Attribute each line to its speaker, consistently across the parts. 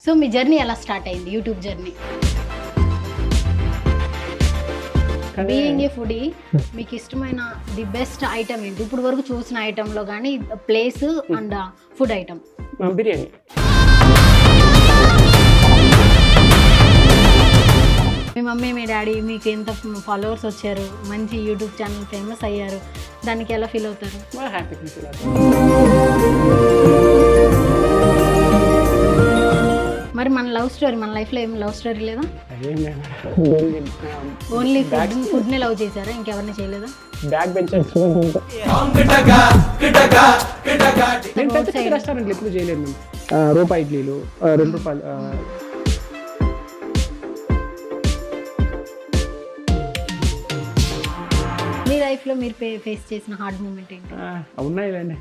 Speaker 1: So మీ journey ఎలా start అయింది, YouTube journey? Being a foodie, మీకు ఇష్టమైన ది బెస్ట్ ఐటమ్ ఏంటి ఇప్పుడు వరకు చూసిన ఐటెంలో కానీ, place and food item?
Speaker 2: Biryani.
Speaker 1: Me mummy me daddy మీకు ఎంత ఫాలోవర్స్ వచ్చారు, మంచి యూట్యూబ్ ఛానల్ ఫేమస్ అయ్యారు, దానికి ఎలా ఫీల్ అవుతారు?
Speaker 2: హ్యాపీ ఫీల్ అవుతాను.
Speaker 1: మరి మన లవ్ స్టోరీ, మన లైఫ్లో ఏం లవ్ స్టోరీ లేదా? ఓన్లీ ఫుడ్ని లవ్ చేశారా, ఇంకెవరిని చేయలేదా?
Speaker 2: బ్యాక్ బెంచ్ నేను పెద్ద పెద్ద రెస్టారెంట్లు ఎప్పుడు చేయలేదు మేము. రూపాయి ఇడ్లీలు, ₹2.
Speaker 1: మీ లైఫ్లో మీరు ఫేస్ చేసిన హార్డ్ మూమెంట్ ఏంటి?
Speaker 2: ఉన్నాయిలేండి.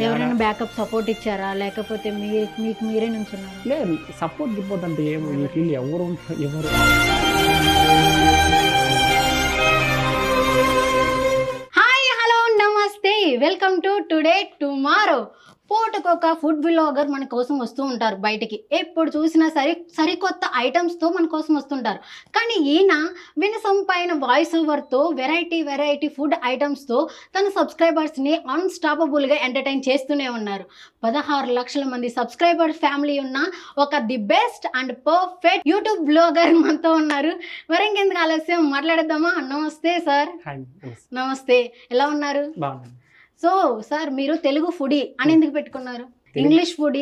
Speaker 1: ఎవరైనా బ్యాకప్ సపోర్ట్ ఇచ్చారా, లేకపోతే మీకు మీరే నుంచున్నారా?
Speaker 2: లేదు, సపోర్ట్ గిపోర్ట్ అంటే ఏమో ఈ ఫీల్ ఎవరు.
Speaker 1: హాయ్, హలో, నమస్తే, వెల్కమ్ టు టుడే టుమారో. పూటకొక ఫుడ్ బ్లాగర్ మన కోసం వస్తూ ఉంటారు బయటికి. ఎప్పుడు చూసినా సరికొత్త ఐటమ్స్తో మన కోసం వస్తుంటారు. కానీ ఈయన వినసొంపైన వాయిస్ ఓవర్తో వెరైటీ ఫుడ్ ఐటమ్స్తో తన సబ్స్క్రైబర్స్ని అన్స్టాపబుల్గా ఎంటర్టైన్ చేస్తూనే ఉన్నారు. 16 లక్షల మంది సబ్స్క్రైబర్స్ ఫ్యామిలీ ఉన్న ఒక the best and perfect YouTube blogger మనతో ఉన్నారు. మరి ఇంకెందుకు ఆలస్యం, మాట్లాడేద్దామా? నమస్తే సార్. నమస్తే, ఎలా ఉన్నారు? సో సార్, మీరు తెలుగు ఫుడీ అని ఎందుకు పెట్టుకున్నారు? ఇంగ్లీష్ ఫుడీ,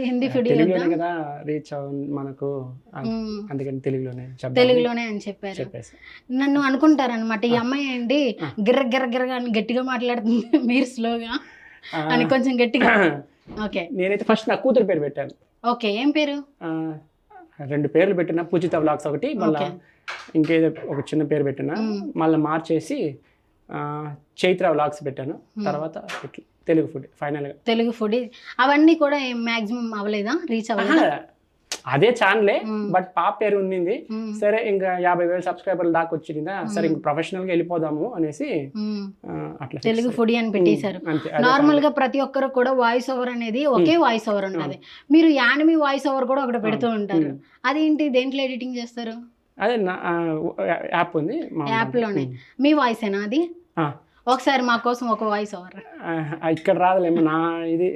Speaker 1: హిందీ ఫుడీ
Speaker 2: కదా రీచ్ మనకు, అందుకని తెలుగులోనే
Speaker 1: అని చెప్పారు. నన్ను అనుకుంటారనమాట, ఈ అమ్మాయి ఏంటి గిర్ర అని గట్టిగా మాట్లాడుతుంది, మీరు స్లోగా అని కొంచెం గట్టిగా. ఓకే,
Speaker 2: నేనైతే ఫస్ట్ నా కూతురు పేరు పెట్టాను.
Speaker 1: ఓకే, ఏం పేరు?
Speaker 2: 2 పేర్లు పెట్టిన, పూజిత వ్లాగ్స్ ఒకటి, మళ్ళీ ఇంకేదో ఒక చిన్న పేరు పెట్టిన, మళ్ళీ మార్చేసి చైత్ర వ్లాగ్స్ పెట్టాను. తర్వాత తెలుగు ఫుడ్ ఫైనల్గా.
Speaker 1: తెలుగు ఫుడ్ అవన్నీ కూడా మ్యాక్సిమం అవ్వలేదా, రీచ్ అవ్వలేదా?
Speaker 2: అదే ఛానలే, బట్ పాప పేరు ఉండింది. సరే, ఇంకా 50,000 సబ్స్క్రైబర్లు దాకా వచ్చిందా, సరే ఇంకా ప్రొఫెషనల్ గా వెళ్ళిపోదాము అనేసి అట్లా
Speaker 1: తెలుగు ఫుడీ అని పెట్టేశారు. నార్మల్ గా ప్రతి ఒక్కరు కూడా వాయిస్ ఓవర్ అనేది ఒకే వాయిస్ ఓవర్ ఉంటుంది. మీరు యానిమీ వాయిస్ ఓవర్ కూడా ఒకటి పెడుతూ ఉంటారు. అదేంటి, దేంట్లో ఎడిటింగ్ చేస్తారు?
Speaker 2: అదే యాప్ ఉంది,
Speaker 1: యాప్లోనే. మీ వాయిస్ ఏనా అది? ఒకసారి మా కోసం ఒక వాయిస్ ఓవర్.
Speaker 2: ఇక్కడ రాదులేమో, నా ఇది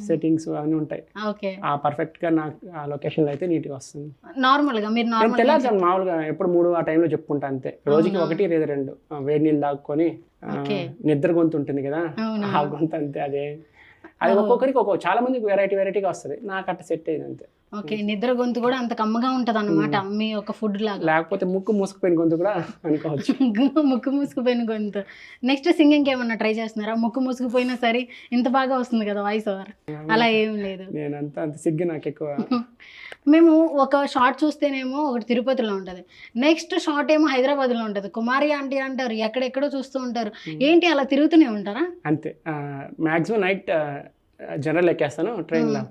Speaker 2: సెట్టింగ్స్ అన్నీ ఉంటాయి.
Speaker 1: ఓకే,
Speaker 2: పర్ఫెక్ట్ గా నాకు ఆ లొకేషన్ లో అయితే నీట్ గా వస్తుంది.
Speaker 1: నార్మల్ గా మీరు
Speaker 2: తెలియదు, మామూలుగా ఎప్పుడు 3 ఆ టైంలో చెప్పుకుంటా అంతే. రోజుకి 1 లేదా 2 వేడి నీళ్ళు దాక్కుని, నిద్ర గొంతు ఉంటుంది కదా, ఆ గొంతు అంతే. అది ఒక్కొక్కరికి చాలా మందికి వెరైటీగా వస్తుంది, నాకు అట్లా సెట్ అయింది అంతే.
Speaker 1: ఓకే, నిద్ర గొంతు కూడా అంత కమ్మగా ఉంటది అన్నమాట మీ ఒక ఫుడ్ లాగా.
Speaker 2: లేకపోతే ముక్కు మూసుకుపోయిన గొంతు కూడా అనుకోవచ్చు.
Speaker 1: ముక్కు మూసుకుపోయిన గొంతు. నెక్స్ట్ సింగింగ్ ఏమన్నా ట్రై చేస్తున్నారా? ముక్కు మూసుకుపోయినా సరే ఇంత బాగా వస్తుంది కదా వాయిస్ ఓవర్, అలా ఏం లేదు.
Speaker 2: నేనంతా అంత సిగ్గు నాకు ఎక్కువ.
Speaker 1: మేము ఒక షార్ట్ చూస్తేనేమో ఒకటి తిరుపతిలో ఉంటుంది, నెక్స్ట్ షార్ట్ ఏమో హైదరాబాద్లో ఉంటుంది. కుమారి ఆంటీ అంటారు, ఎక్కడెక్కడో చూస్తూ ఉంటారు. ఏంటి అలా తిరుగుతూనే ఉంటారా?
Speaker 2: అంతే, మ్యాక్సిమం నైట్ జనరల్ ఎక్కేస్తాను ట్రైన్లో,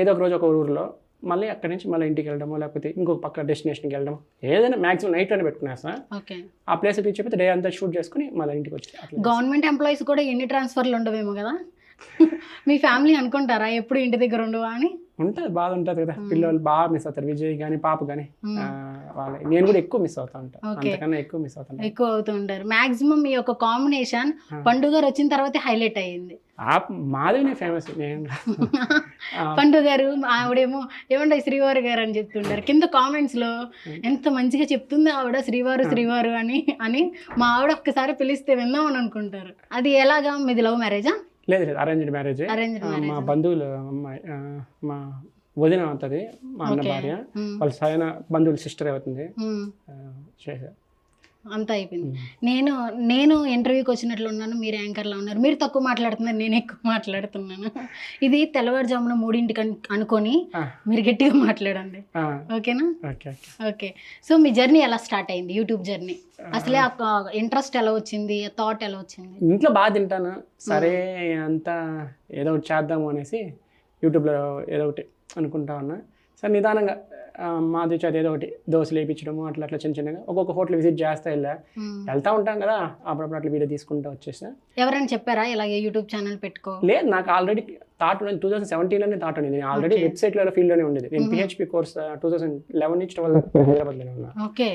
Speaker 2: ఏదో ఒక రోజు ఒక ఊరిలో, మళ్ళీ అక్కడి నుంచి మళ్ళీ ఇంటికి వెళ్ళడమో, లేకపోతే ఇంకొక పక్క డెస్టినేషన్కి వెళ్ళడం, ఏదైనా మ్యాక్సిమం నైట్లోనే పెట్టుకునేస్తా.
Speaker 1: ఓకే, ఆ
Speaker 2: ప్లేస్ రీచ్ అయిపోతే డే అంతా షూట్ చేసుకుని మళ్ళీ ఇంటికి వచ్చి.
Speaker 1: గవర్నమెంట్ ఎంప్లాయీస్ కూడా ఎన్ని ట్రాన్స్ఫర్లు ఉండవేమో కదా, మీ ఫ్యామిలీ అనుకుంటారా ఎప్పుడు ఇంటి దగ్గర ఉండవా అని?
Speaker 2: ఉంటుంది, బాధ ఉంటుంది కదా. పిల్లలు బాగా మిస్ అవుతారు, విజయ్ కానీ పాప కానీ. నేను కూడా ఎక్కువ మిస్ అవుతా ఉంటాను, అంతకన్నా ఎక్కువ
Speaker 1: అవుతూ ఉంటారు. మాక్సిమం మీ యొక్క కాంబినేషన్ పండుగ వచ్చిన తర్వాత హైలైట్ అయ్యింది.
Speaker 2: మాధవినే ఫేమస్. నేను
Speaker 1: పండు గారు, ఆవిడేమో ఏమంటే శ్రీవారు గారు అని చెప్తుంటారు కింద కామెంట్స్ లో. ఎంత మంచిగా చెప్తుంది ఆవిడ, శ్రీవారు అని మా ఆవిడ ఒక్కసారి పిలిస్తే విందామని అనుకుంటారు. అది ఎలాగా, మీది లవ్ మ్యారేజా?
Speaker 2: లేదు, అరేంజ్డ్ మ్యారేజ్. మా బంధువులు అమ్మాయి, మా వదిన అవుతుంది, మా అన్న భార్య, వాళ్ళ సరైన బంధువుల సిస్టర్ అవుతుంది. చేశారు,
Speaker 1: అంతా అయిపోయింది. నేను ఇంటర్వ్యూకి వచ్చినట్లు ఉన్నాను, మీరు యాంకర్లో ఉన్నారు. మీరు తక్కువ మాట్లాడుతున్నారు, నేను ఎక్కువ మాట్లాడుతున్నాను. ఇది తెల్లవారుజామున 3ంటికి అనుకొని మీరు గట్టిగా మాట్లాడండి, ఓకేనా? ఓకే, సో మీ జర్నీ ఎలా స్టార్ట్ అయింది, యూట్యూబ్ జర్నీ? అసలే ఇంట్రెస్ట్ ఎలా వచ్చింది, థాట్ ఎలా వచ్చింది?
Speaker 2: ఇంట్లో బాగా తింటాను, సరే అంతా ఏదో ఒకటి చేద్దాము అనేసి యూట్యూబ్లో ఏదో ఒకటి అనుకుంటా ఉన్నా. సరే నిదానంగా మాది చది ఏదో ఒకటి దోశలు వేయించడము అట్లా అట్లా చిన్న చిన్నగా ఒక్కొక్క హోటల్ విజిట్ చేస్తా వెళ్తా ఉంటాం కదా, అప్పుడప్పుడు అట్లా వీడియో తీసుకుంటూ వచ్చేసా.
Speaker 1: ఎవరైనా చెప్పారా ఇలాగే యూట్యూబ్ ఛానల్ పెట్టుకో?
Speaker 2: లేదు, నాకు ఆల్రెడీ థాట్ 2017లోనే థాట్ ఉంది. నేను ఆల్రెడీ వెబ్సైట్లో ఫీల్డ్లోనే ఉండేది. నేను పిహెచ్పి కోర్స్ 2011 నుంచి 12 హైదరాబాద్లోనే ఉన్నా.
Speaker 1: ఓకే.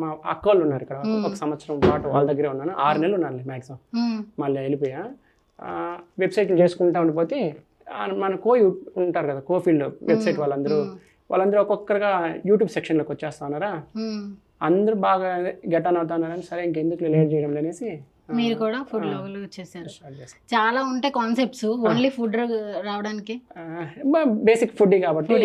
Speaker 2: మా అక్క వాళ్ళు ఉన్నారు ఇక్కడ, ఒక సంవత్సరం పాటు వాళ్ళ దగ్గరే ఉన్నాను. 6 నెలలు ఉన్నాను మ్యాక్సిమం. మళ్ళీ వెళ్ళిపోయా. వెబ్సైట్లు చేసుకుంటా ఉండిపోతే మన ఉంటారు కదా, ఫీల్డ్ వెబ్సైట్ వాళ్ళందరూ ఒక్కొక్కరుగా యూట్యూబ్ సెక్షన్లోకి వచ్చేస్తా ఉన్నారా. అందరూ బాగా గెట్ ఆన్ అవుతా ఉన్నారని, సరే ఇంకెందుకు లేట్ చేయడం అనేసి
Speaker 1: మీరు కూడా ఫుడ్ లోకి వచ్చేసారు. చాలా ఉంటాయి కాన్సెప్ట్స్, ఓన్లీ ఫుడ్ రావడానికి.
Speaker 2: బేసిక్ ఫుడ్ కాబట్టి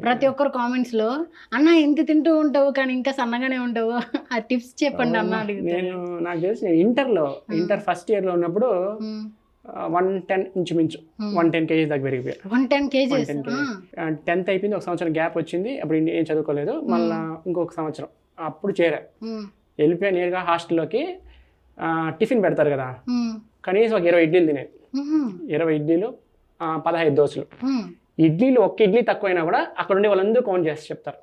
Speaker 1: ప్రతి ఒక్కరు కామెంట్స్ లో అన్న ఇంత తింటూ ఉంటావు కానీ ఇంకా సన్నగానే ఉంటావు, ఆ టిప్స్ చెప్పండి అన్న అడిగితే.
Speaker 2: నాకు తెలిసి ఇంటర్ ఫస్ట్ ఇయర్ లో ఉన్నప్పుడు 110 ఇంచుమించు 110 kgs దాకా పెరిగిపోయాయి.
Speaker 1: 110 kgs.
Speaker 2: 10th అయిపోయింది, ఒక సంవత్సరం గ్యాప్ వచ్చింది. అప్పుడు ఏం చదువుకోలేదు. మళ్ళీ ఇంకొక సంవత్సరం అప్పుడు చేరా. వెళ్ళిపోయా నేరుగా హాస్టల్లోకి. టిఫిన్ పెడతారు కదా, కనీసం ఒక 20 ఇడ్లీలు తినేది. 20 ఇడ్లీలు, 15 దోశలు. ఇడ్లీలు ఒక్క ఇడ్లీ తక్కువైనా కూడా అక్కడ ఉండే వాళ్ళందరూ కౌంట్ చేసి చెప్తారు,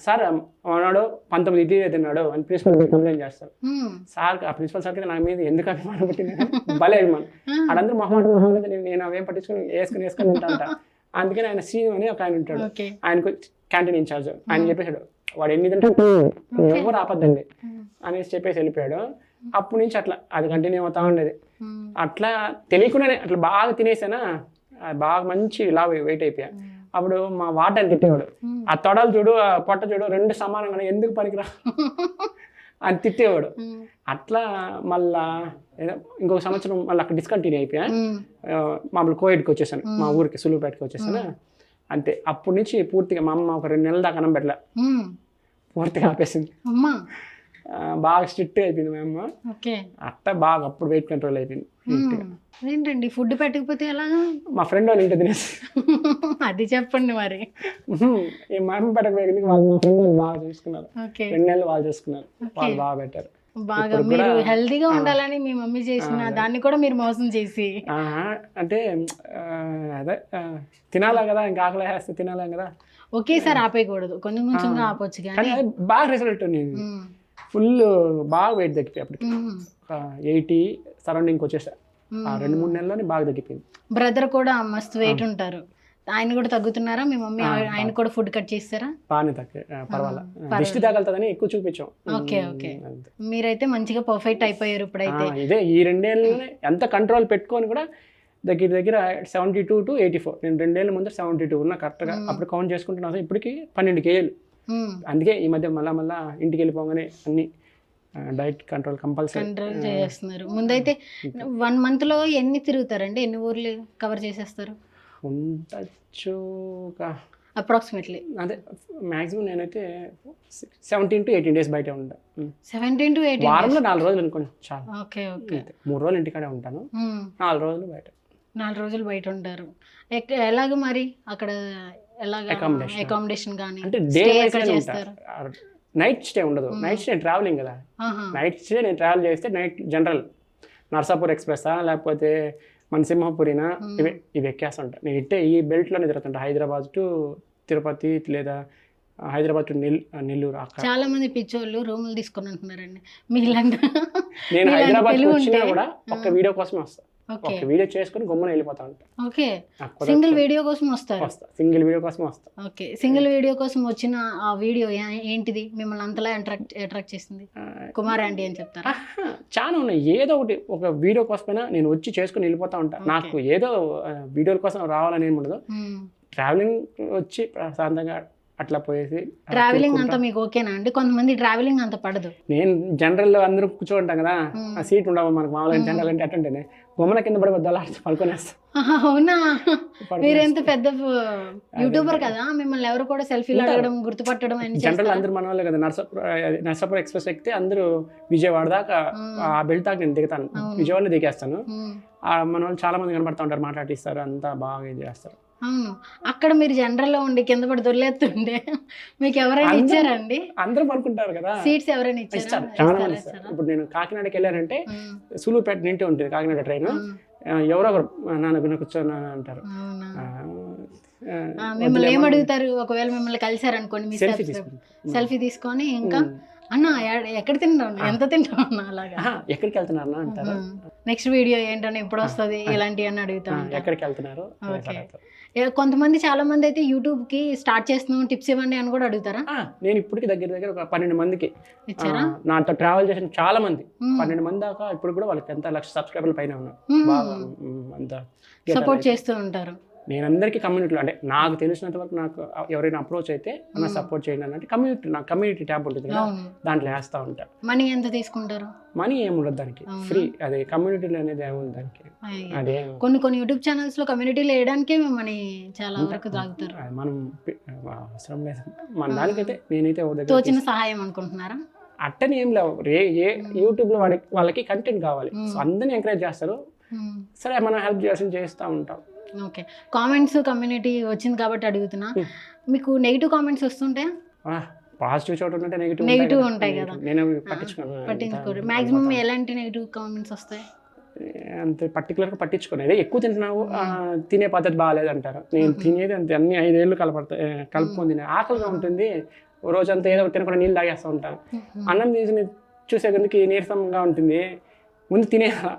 Speaker 2: సార్ వాడు 19 ఇడ్లీలు తిన్నాడు అని ప్రిన్సిపల్ కంప్లైంట్ చేస్తారు. సార్ ఆ ప్రిన్సిపల్ సార్కి నా మీద ఎందుకు అభిమానం పట్టింది, భలే అభిమానం. వాళ్ళందరూ మొహమాట నేను అవేం పట్టించుకుని వేసుకుని ఉంటా. అందుకని ఆయన సీన్ అని ఒక ఆయన ఉంటాడు, ఆయనకు క్యాంటీన్ ఇన్ఛార్జ్. ఆయన చెప్పేశాడు, వాడు ఎన్ని తింటే ఎవరు ఆపద్దండి అనేసి చెప్పేసి వెళ్ళిపోయాడు. అప్పటి నుంచి అట్లా అది కంటిన్యూ అవుతా ఉండేది. అట్లా తెలియకుండానే అట్లా బాగా తినేసానా, బాగా మంచి వెయిట్ అయిపోయా. అప్పుడు మా వాటర్ తిట్టేవాడు, ఆ తొడలు చూడు ఆ పొట్ట చూడు రెండు సమానంగా ఎందుకు పనికిరా అని తిట్టేవాడు. అట్లా మళ్ళా ఇంకొక సంవత్సరం మళ్ళీ అక్కడ డిస్కంటిన్యూ అయిపోయా. మామూలు కోవిడ్కి వచ్చేసాను, మా ఊరికి సులువుపేటకి వచ్చేసాను. అంతే. అప్పటి నుంచి పూర్తిగా మా అమ్మ ఒక 2 నెలల దాకా అన్నం పెట్టలే, పూర్తిగా ఆపేసింది. బాగా స్ట్రిక్ట్ అయిపోయింది మా అమ్మ. అట్లా బాగా అప్పుడు వెయిట్ కంట్రోల్ అయిపోయింది.
Speaker 1: ఏంటండి ఫుడ్ పెట్టకపోతే ఎలాగా?
Speaker 2: మా ఫ్రెండ్ వాళ్ళు ఇంటి తినేసి.
Speaker 1: అది చెప్పండి మరి.
Speaker 2: మా అమ్మ పెట్టకపోయింది, మా ఫ్రెండ్ వాళ్ళు బాగా చూసుకున్నారు. 2 నెలలు వాళ్ళు చూసుకున్నారు, వాళ్ళు బాగా పెట్టారు.
Speaker 1: బాగా మీరు హెల్తీగా ఉండాలని మీ మమ్మీ చేసిన దాన్ని కూడా మీరు మోసం చేసి.
Speaker 2: అంటే అదే తినాలా కదా, ఇంకా ఆకలి వేస్తే తినాలా కదా,
Speaker 1: ఒకేసారి ఆపేయకూడదు, కొంచెం కొంచెంగా ఆపొచ్చు. కానీ
Speaker 2: బాగా రిజల్ట్ ఉంది. ఫుల్ బాగా వెయిట్ తగ్గిపోయి అప్పటికి 80 సరౌండింగ్కి వచ్చేసా. 2-3 నెలల్లోనే బాగా తగ్గిపోయింది. బ్రదర్
Speaker 1: కూడా మస్తు వెయిట్ ఉంటారు, ఆయన కూడా తగ్గుతున్నారా? మీ మమ్మీ ఆయన కూడా ఫుడ్ కట్ చేస్తారా?
Speaker 2: బాగానే తగ్గే, పర్వాలేదు. దిష్టి తగలుతుందని ఎక్కువ చూపించాం.
Speaker 1: ఓకే. మీరైతే మంచిగా పర్ఫెక్ట్ అయిపోయారు ఇప్పుడైతే.
Speaker 2: ఇదే ఈ 2 ఏళ్ళనే ఎంత కంట్రోల్ పెట్టుకొని కూడా దగ్గర 72 to 84. నేను 2 ఏళ్ళ ముందు 72 ఉన్నా కరెక్ట్గా. అప్పుడు కౌంట్ చేసుకుంటున్నా, ఇప్పటికి 12 kgs. అందుకే ఈ మధ్య మళ్ళా ఇంటికి వెళ్ళిపోగానే అన్ని డైట్ కంట్రోల్ కంపల్సరీ
Speaker 1: చేస్తున్నారు. ముందైతే 1 month లో ఎన్ని తిరుగుతారండి, ఎన్ని ఊర్లు కవర్ చేసేస్తారు?
Speaker 2: ఉండొచ్చు
Speaker 1: అప్రాక్సిమేట్లీ.
Speaker 2: అదే మ్యాక్సిమం నేనైతే 17 to 18 days బయట ఉంటాను.
Speaker 1: 17 to 18
Speaker 2: వారంలో 4 రోజులు అనుకోండి చాలు.
Speaker 1: ఓకే.
Speaker 2: 3 రోజులు ఇంటికాడే ఉంటాను, 4 రోజులు బయట.
Speaker 1: 4 రోజులు బయట ఉంటారు. ఎలాగ మరి అక్కడ అకామిడేషన్ కానీ
Speaker 2: అంటే డే చేస్తారు? నైట్ స్టే ఉండదు. నైట్ స్టే ట్రావెలింగ్ కదా. నైట్ స్టే నేను ట్రావెల్ చేస్తే నైట్ జనరల్ నర్సాపూర్ ఎక్స్ప్రెస్ లేకపోతే మన సింహపురినా ఇవి ఎక్కేస్తుంటా. నేను ఇట్టే ఈ బెల్ట్లోనే తిరుగుతుంటా, హైదరాబాద్ టు తిరుపతి లేదా హైదరాబాద్ టు నెల్లూరు.
Speaker 1: చాలా మంది పిచ్చోళ్ళు రూములు తీసుకొని ఉంటున్నారండి.
Speaker 2: నేను హైదరాబాద్ వచ్చినా కూడా ఒక్క వీడియో కోసమే వస్తాను. ఒక వీడియో చేసుకుని గమ్మున వెళ్ళిపోతా ఉంటా.
Speaker 1: ఓకే. సింగిల్ వీడియో కోసం వస్తారు?
Speaker 2: సింగిల్ వీడియో కోసం వస్తా.
Speaker 1: ఓకే. సింగిల్ వీడియో కోసం వచ్చిన ఆ వీడియో ఏంటిది మిమ్మల్ని అంతలా అట్రాక్ట్ చేసింది? కుమార్ ఆంటీ అని చెప్తారా?
Speaker 2: చాలా ఉన్నాయి. ఏదో ఒకటి ఒక వీడియో కోసమైనా నేను వచ్చి చేసుకుని వెళ్ళిపోతా ఉంటా. నాకు ఏదో వీడియోల కోసం రావాలని ఏమి ఉండదు. ట్రావెలింగ్ వచ్చి ప్రశాంతంగా అట్లా పోయేసి.
Speaker 1: ట్రావెలింగ్ అంతా మీకు ఓకేనా అండి? కొంతమంది ట్రావెలింగ్ అంత పడదు.
Speaker 2: నేను జనరల్ అందరూ కూర్చోంటాం కదా, ఆ సీట్ ఉండవు మనకు మామూలుగా. జనరల్ అంటే అట్టుంటేనే బొమ్మల కింద పడిపోద్ది, అలా పడుకునేస్తా.
Speaker 1: అవునా? మీరు ఎంత పెద్ద యూట్యూబర్ కదా, మిమ్మల్ని ఎవరు కూడా సెల్ఫీలు అడగడం గుర్తుపట్టడం?
Speaker 2: జనరల్ అందరూ మన వాళ్ళే కదా. నర్సాపూర్ ఎక్స్ప్రెస్ ఎక్కితే అందరూ విజయవాడ దాకా ఆ బెల్ట్ దాకా నేను దిగుతాను, విజయవాడలో దిగేస్తాను. మన వాళ్ళు చాలా మంది కనబడతా ఉంటారు, మాట్లాడిస్తారు, అంతా బాగా ఇది చేస్తారు.
Speaker 1: అవును. అక్కడ మీరు జనరల్లో ఉండి కింద పడి దొర్లేస్తుండే మీకు ఎవరైనా ఇచ్చారండి?
Speaker 2: అందరూ పడుకుంటారు కదా,
Speaker 1: సీట్స్ ఎవరైనా ఇచ్చారు?
Speaker 2: చాలా మంది ఇస్తారు. ఇప్పుడు నేను కాకినాడకి వెళ్ళానంటే సులువుపేట నింటే ఉంటుంది కాకినాడ ట్రైన్, ఎవరో ఒకరు నాన్న కూర్చొని అంటారు.
Speaker 1: మిమ్మల్ని ఏం అడుగుతారు ఒకవేళ మిమ్మల్ని కలిసారనుకోండి మీ
Speaker 2: సెల్ఫీ తీసుకుంటాం.
Speaker 1: సెల్ఫీ తీసుకొని ఇంకా అన్న ఎక్కడ తింటావు ఎంత తింటావు అలాగా
Speaker 2: ఎక్కడికి వెళ్తున్నారు అంటారు.
Speaker 1: నెక్స్ట్ వీడియో ఏంటని ఎప్పుడు వస్తుంది ఇలాంటివి అని అడుగుతా
Speaker 2: ఎక్కడికి వెళ్తున్నారు.
Speaker 1: కొంతమంది చాలా మంది అయితే యూట్యూబ్ కి స్టార్ట్ చేస్తున్నాం టిప్స్ ఇవ్వండి అని కూడా అడుగుతారా?
Speaker 2: నేను ఇప్పటికి దగ్గర ఒక 12 మందికి
Speaker 1: ఇచ్చారా?
Speaker 2: నాతో ట్రావెల్ చేసిన చాలా మంది 12 మంది దాకా ఇప్పుడు కూడా వాళ్ళకి ఎంత 1,00,000 సబ్స్క్రైబర్ల పైన ఉన్నారు. బాగా అంత
Speaker 1: సపోర్ట్ చేస్తూ ఉంటారు.
Speaker 2: నేను అందరికీ కమ్యూనిటీలో అంటే నాకు తెలిసినంత వరకు నాకు ఎవరైనా అప్రోచ్ అయితే నా సపోర్ట్ చేయండి అంటే కమ్యూనిటీ ట్యాబ్ ఉంటుంది కదా దాంట్లో వేస్తూ ఉంటాను.
Speaker 1: మనీ ఎంత తీసుకుంటారు?
Speaker 2: మనీ ఏముండదు దానికి, ఫ్రీ. అది కమ్యూనిటీలో అనేది ఏముంది దానికి. అదే
Speaker 1: కొన్ని యూట్యూబ్ ఛానల్స్ లో కమ్యూనిటీలో వేయడానికే మనీ చాలా వరకు తాగుతారు.
Speaker 2: మనం అవసరం లేదు మన దానికైతే. నేనైతే
Speaker 1: తోచిన సహాయం అనుకుంటున్నారా?
Speaker 2: అట్టని ఏం లేవు. యూట్యూబ్ లో వాళ్ళకి కంటెంట్ కావాలి, సో అందరినీ ఎంకరేజ్ చేస్తారు. సరే మనం హెల్ప్ చేస్తూ ఉంటాం.
Speaker 1: ఓకే, కామెంట్స్ కమ్యూనిటీ వచ్చింది కాబట్టి అడుగుతున్నా, మీకు నెగిటివ్ కామెంట్స్ వస్తుంటాయా?
Speaker 2: పాజిటివ్ చోట ఉంటే
Speaker 1: నెగిటివ్ ఉంటాయి కదా,
Speaker 2: నేను పట్టించుకోను.
Speaker 1: మాక్సిమం ఎలాంటి నెగిటివ్ కామెంట్స్ వస్తాయి?
Speaker 2: అంత పర్టికులర్గా పట్టించుకునేది. ఎక్కువ తింటున్నావు, తినే పద్ధతి బాగాలేదు అంటారు. నేను తినేది అంతే, అన్ని 5 ఏళ్ళు కలుపుకొని తినే. ఆకలిగా ఉంటుంది, రోజంతా ఏదో తినకుండా నీళ్ళు తాగేస్తూ ఉంటాను. అన్నం తీసి చూసే కొద్దికి నీరసంగా ఉంటుంది, ముందు తినేయాల.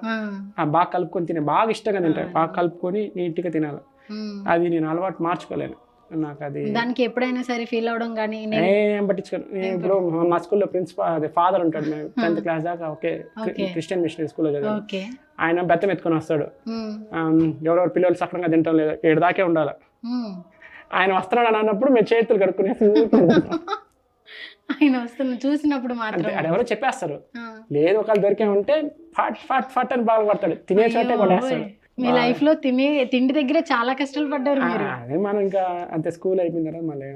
Speaker 2: బాగా కలుపుకొని తినే, బాగా ఇష్టంగా తింటాను. బాగా కలుపుకొని నీట్గా తినాలి. అది నేను అలవాటు మార్చుకోలేను. నాకు అది
Speaker 1: దానికి ఎప్పుడైనా సరే ఫీల్ అవడం కానీ
Speaker 2: ఏం పట్టించుకోను. ఇప్పుడు మా స్కూల్లో ప్రిన్సిపాల్ ఫాదర్ ఉంటాడు. మేము 10th క్లాస్ దాకా ఒకే క్రిస్టియన్ మిషనరీ స్కూల్లో చదివాను. ఆయన బెత్తం ఎత్తుకొని వస్తాడు. ఎవరెవరు పిల్లలు సఫలంగా తింటాం లేదు, 7 దాకే ఉండాలి. ఆయన వస్తున్నాడు అని అన్నప్పుడు మేము చేతులు కడుక్కునేసి
Speaker 1: ఆయన వస్తున్న చూసినప్పుడు మాత్రం
Speaker 2: ఎవరో చెప్పేస్తారు. లేదు ఒకవేళ దొరికే ఉంటే ఫట్ అని బాగా పడతాడు, తినే చోటే కొట్టేస్తాడు.
Speaker 1: మీ లైఫ్ లో తిండి దగ్గర చాలా కష్టాలు పడ్డారు మీరు.
Speaker 2: అదే మనం ఇంకా అంతే, స్కూల్ అయిపోయిన తర్వాత మళ్ళీ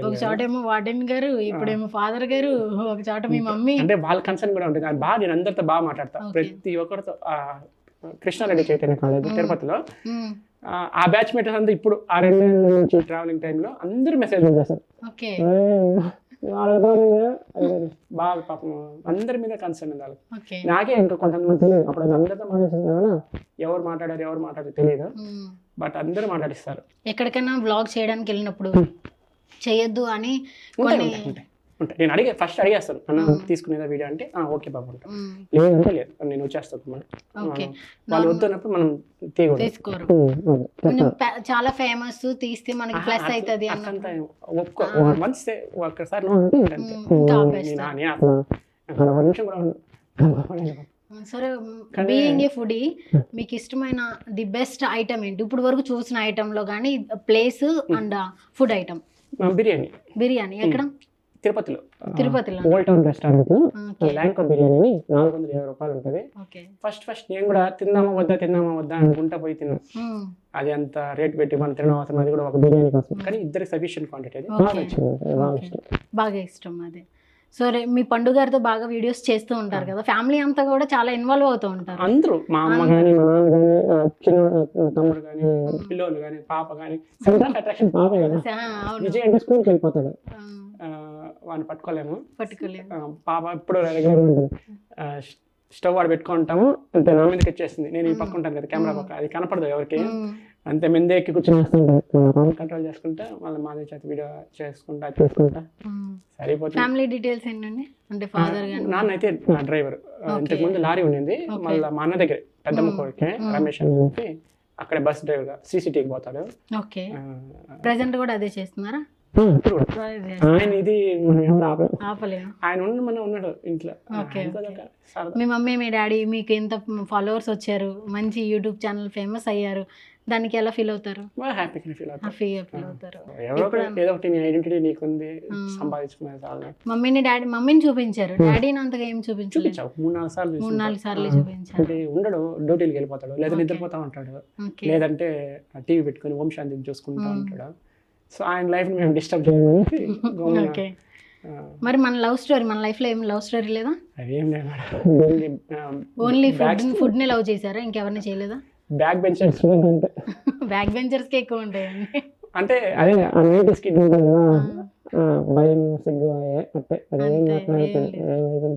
Speaker 1: ఒక చోట ఏమో వార్డెన్ గారు, ఇప్పుడేమో ఫాదర్ గారు, ఒక చోట మీ మమ్మీ.
Speaker 2: అంటే వాళ్ళ కన్సర్న్ కూడా ఉంటుంది. బాగా నేను అందరితో బాగా మాట్లాడతా, ప్రతి ఒక్కరితో. కృష్ణారెడ్డి చైతన్య కాలేజ్ తిరుపతిలో ఆ బ్యాచ్ మేటర్స్ అంతా ఇప్పుడు ఆ 2 నెలల నుంచి ట్రావెలింగ్ టైంలో అందరూ మెసేజ్ చేస్తారు. బాగా పాపం అందరి మీద కన్సర్న్ ఉంది వాళ్ళకి. నాకే ఇంకా కొంతమంది తెలియదు, అప్పుడు అందరితో మాట్లాడుతున్నా ఎవరు మాట్లాడారు తెలియదు, బట్ అందరూ మాట్లాడిస్తారు.
Speaker 1: ఎక్కడికైనా వ్లాగ్ చేయడానికి వెళ్ళినప్పుడు చేయొద్దు అని
Speaker 2: ఉంటాయి. నేను ఫస్ట్ అడిగేస్తాను, అన్న తీసుకునేదా వీడియో అంటే ఓకే బాబు ఉంటాను, లేదంటే లేదు నేను వచ్చేస్తాను. వాళ్ళు వద్దన్నప్పుడు మనం
Speaker 1: తీసుకోరు. చాలా ఫేమస్ తీస్తే మనకి ప్లస్ అవుతుంది
Speaker 2: ఒక్కసారి.
Speaker 1: సరే, బీయింగ్ ఏ ఫుడీ మీకు ఇష్టమైన ది బెస్ట్ ఐటమ్ ఏంటి ఇప్పుడు వరకు చూసిన ఐటమ్ లో కానీ? Place and food item. Biryani ఎక్కడ?
Speaker 2: తిరుపతిలో
Speaker 1: old
Speaker 2: town restaurant Lanco biryani 450 రూపాయలు ఉంటుంది. ఫస్ట్ నేను కూడా తిందామా వద్దా అనుకుంటా పోయి తిన్నాను. అది అంత రేట్ పెట్టి మనం తినడం అవసరం, అది కూడా ఒక బిర్యానీ కోసం. కానీ ఇద్దరికి సఫిషియెంట్ క్వాంటిటీ. అది
Speaker 1: బాగా ఇష్టం. అదే సరే, మీ పండుగ గారితో బాగా వీడియోస్ చేస్తూ ఉంటారు కదా, ఫ్యామిలీ అంతా కూడా చాలా ఇన్వాల్వ్ అవుతూ ఉంటారు
Speaker 2: అందరూ. మా అమ్మ కానీ, మా నాన్న కానీ, చిన్న తమ్ముడు కానీ, పిల్లలు కానీ, పాప కానీ. సెంటర్ అట్రాక్షన్ పాప కదా. విజయ్ అంటే స్కూల్కి వెళ్ళిపోతాడు, వాడిని పట్టుకోలేము. పాప ఇప్పుడు రెగ్యులర్ ఉంటుంది. స్టవ్ వాడు పెట్టుకుంటాము అంతే, నా మీదకి వచ్చేస్తుంది. నేను ఈ పక్క ఉంటాను కదా కెమెరా పక్క, అది కనపడదు ఎవరికి. అంతే మీద ఎక్కి కూర్చొని వేస్తుంటాను, కంట్రోల్ చేసుకుంటా మళ్ళీ మాదే చేత వీడియో చేసుకుంటా సరిపోతుంది.
Speaker 1: ఫ్యామిలీ డీటెయిల్స్ ఏంటండి? అంటే ఫాదర్ గారు,
Speaker 2: నాన్న అయితే డ్రైవర్. ఇంతకు ముందు లారీ ఉండింది, మళ్ళీ మా అన్న దగ్గర పెద్దమ్మ కోరిక రమేష్ అని చెప్పి అక్కడే బస్ డ్రైవర్ గా సీసీటీకి పోతాడు.
Speaker 1: ఓకే, ప్రెసెంట్ కూడా అదే చేస్తున్నారా?
Speaker 2: ఆయన ఇది ఎవరు
Speaker 1: ఆపలేము,
Speaker 2: ఆయన ఉన్నాడు ఇంట్లో.
Speaker 1: మీ మమ్మీ మీ డాడీ మీకు ఎంత ఫాలోవర్స్ వచ్చారు, మంచి యూట్యూబ్ ఛానల్ ఫేమస్ అయ్యారు, దానికి ఎలా ఫీల్ అవుతారు?
Speaker 2: హ్యాపీగా ఫీల్
Speaker 1: అవుతారు.
Speaker 2: ఏదో ఒకటి ఐడెంటిటీ నీకుంది, సంపాదించుకునే.
Speaker 1: మమ్మీని చూపించారు, డాడీని అంతగా ఏం చూపించలేదు. 3-4 సార్లు చూపించారు.
Speaker 2: అంటే ఉండడు, డ్యూటీకి వెళ్ళిపోతాడు, లేదా నిద్రపోతా ఉంటాడు, లేదంటే టీవీ పెట్టుకుని ఓం శాంతిని చూసుకుంటా ఉంటాడు. సో ఆయన లైఫ్ మేము డిస్టర్బ్ చేయడానికి.
Speaker 1: మరి మన లైఫ్ లో ఏం లవ్ స్టోరీ లేదా?
Speaker 2: అదేం లేదు,
Speaker 1: ఓన్లీ ఫుడ్ ని లవ్ చేశారా, ఇంకెవరిని చేయలేదా?
Speaker 2: బ్యాక్ బెంచర్స్
Speaker 1: కి ఎక్కువ ఉంటాయండి.
Speaker 2: అంటే అదే నేటి స్కిడ్ ఉంటుంది కదా, భయం సిగ్గు అంటే అదేం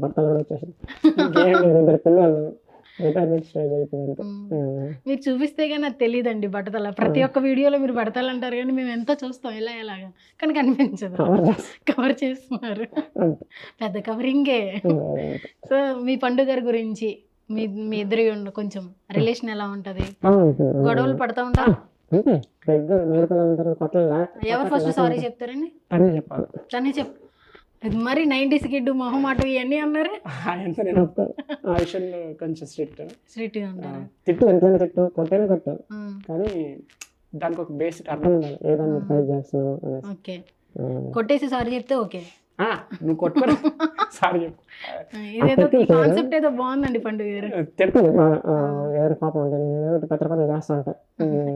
Speaker 2: భర్త కూడా వచ్చేసి 2 పిల్లలు రిటైర్మెంట్ స్టేజ్ అయిపోయింది.
Speaker 1: మీరు చూపిస్తే కానీ నాకు తెలియదండి బట్టతల. ప్రతి ఒక్క వీడియోలో మీరు బట్టతలు అంటారు కానీ మేము ఎంత చూస్తాం ఇలా ఎలాగా, కానీ కనిపించదు. కవర్ చేస్తున్నారు, పెద్ద కవరింగే. సో మీ పండుగ గారి గురించి మీ మీ ఇద్దరి కొంచెం రిలేషన్ ఎలా ఉంటది? గొడవలు పడతా ఉంటారు? ఎవరు ఫస్ట్ సారీ చెప్తారండి? తనే చెప్ మరి 90s కిడ్ మొహమాట ఇవన్నీ అన్నారు.
Speaker 2: ఆ విషయంలో కొంచెం స్ట్రిక్ట్
Speaker 1: అంటారు.
Speaker 2: తిట్టు ఎంతైనా తిట్టు, కొట్టైనా కొట్టారు, కానీ దానికి ఒక బేసిక్ అర్థం ఉండాలి. ఏదన్నా ట్రై చేస్తున్నావు.
Speaker 1: ఓకే, కొట్టేసి సారీ చెప్తే ఓకే,
Speaker 2: నువ్వు కొట్టుకోరు సారీ చెప్పు.
Speaker 1: ఇదేదో కాన్సెప్ట్ ఏదో బాగుందండి పండుగ గారు.
Speaker 2: తిడుతుంది ఎవరి పాపం అంటే పెద్ద పనులు చేస్తా ఉంటా.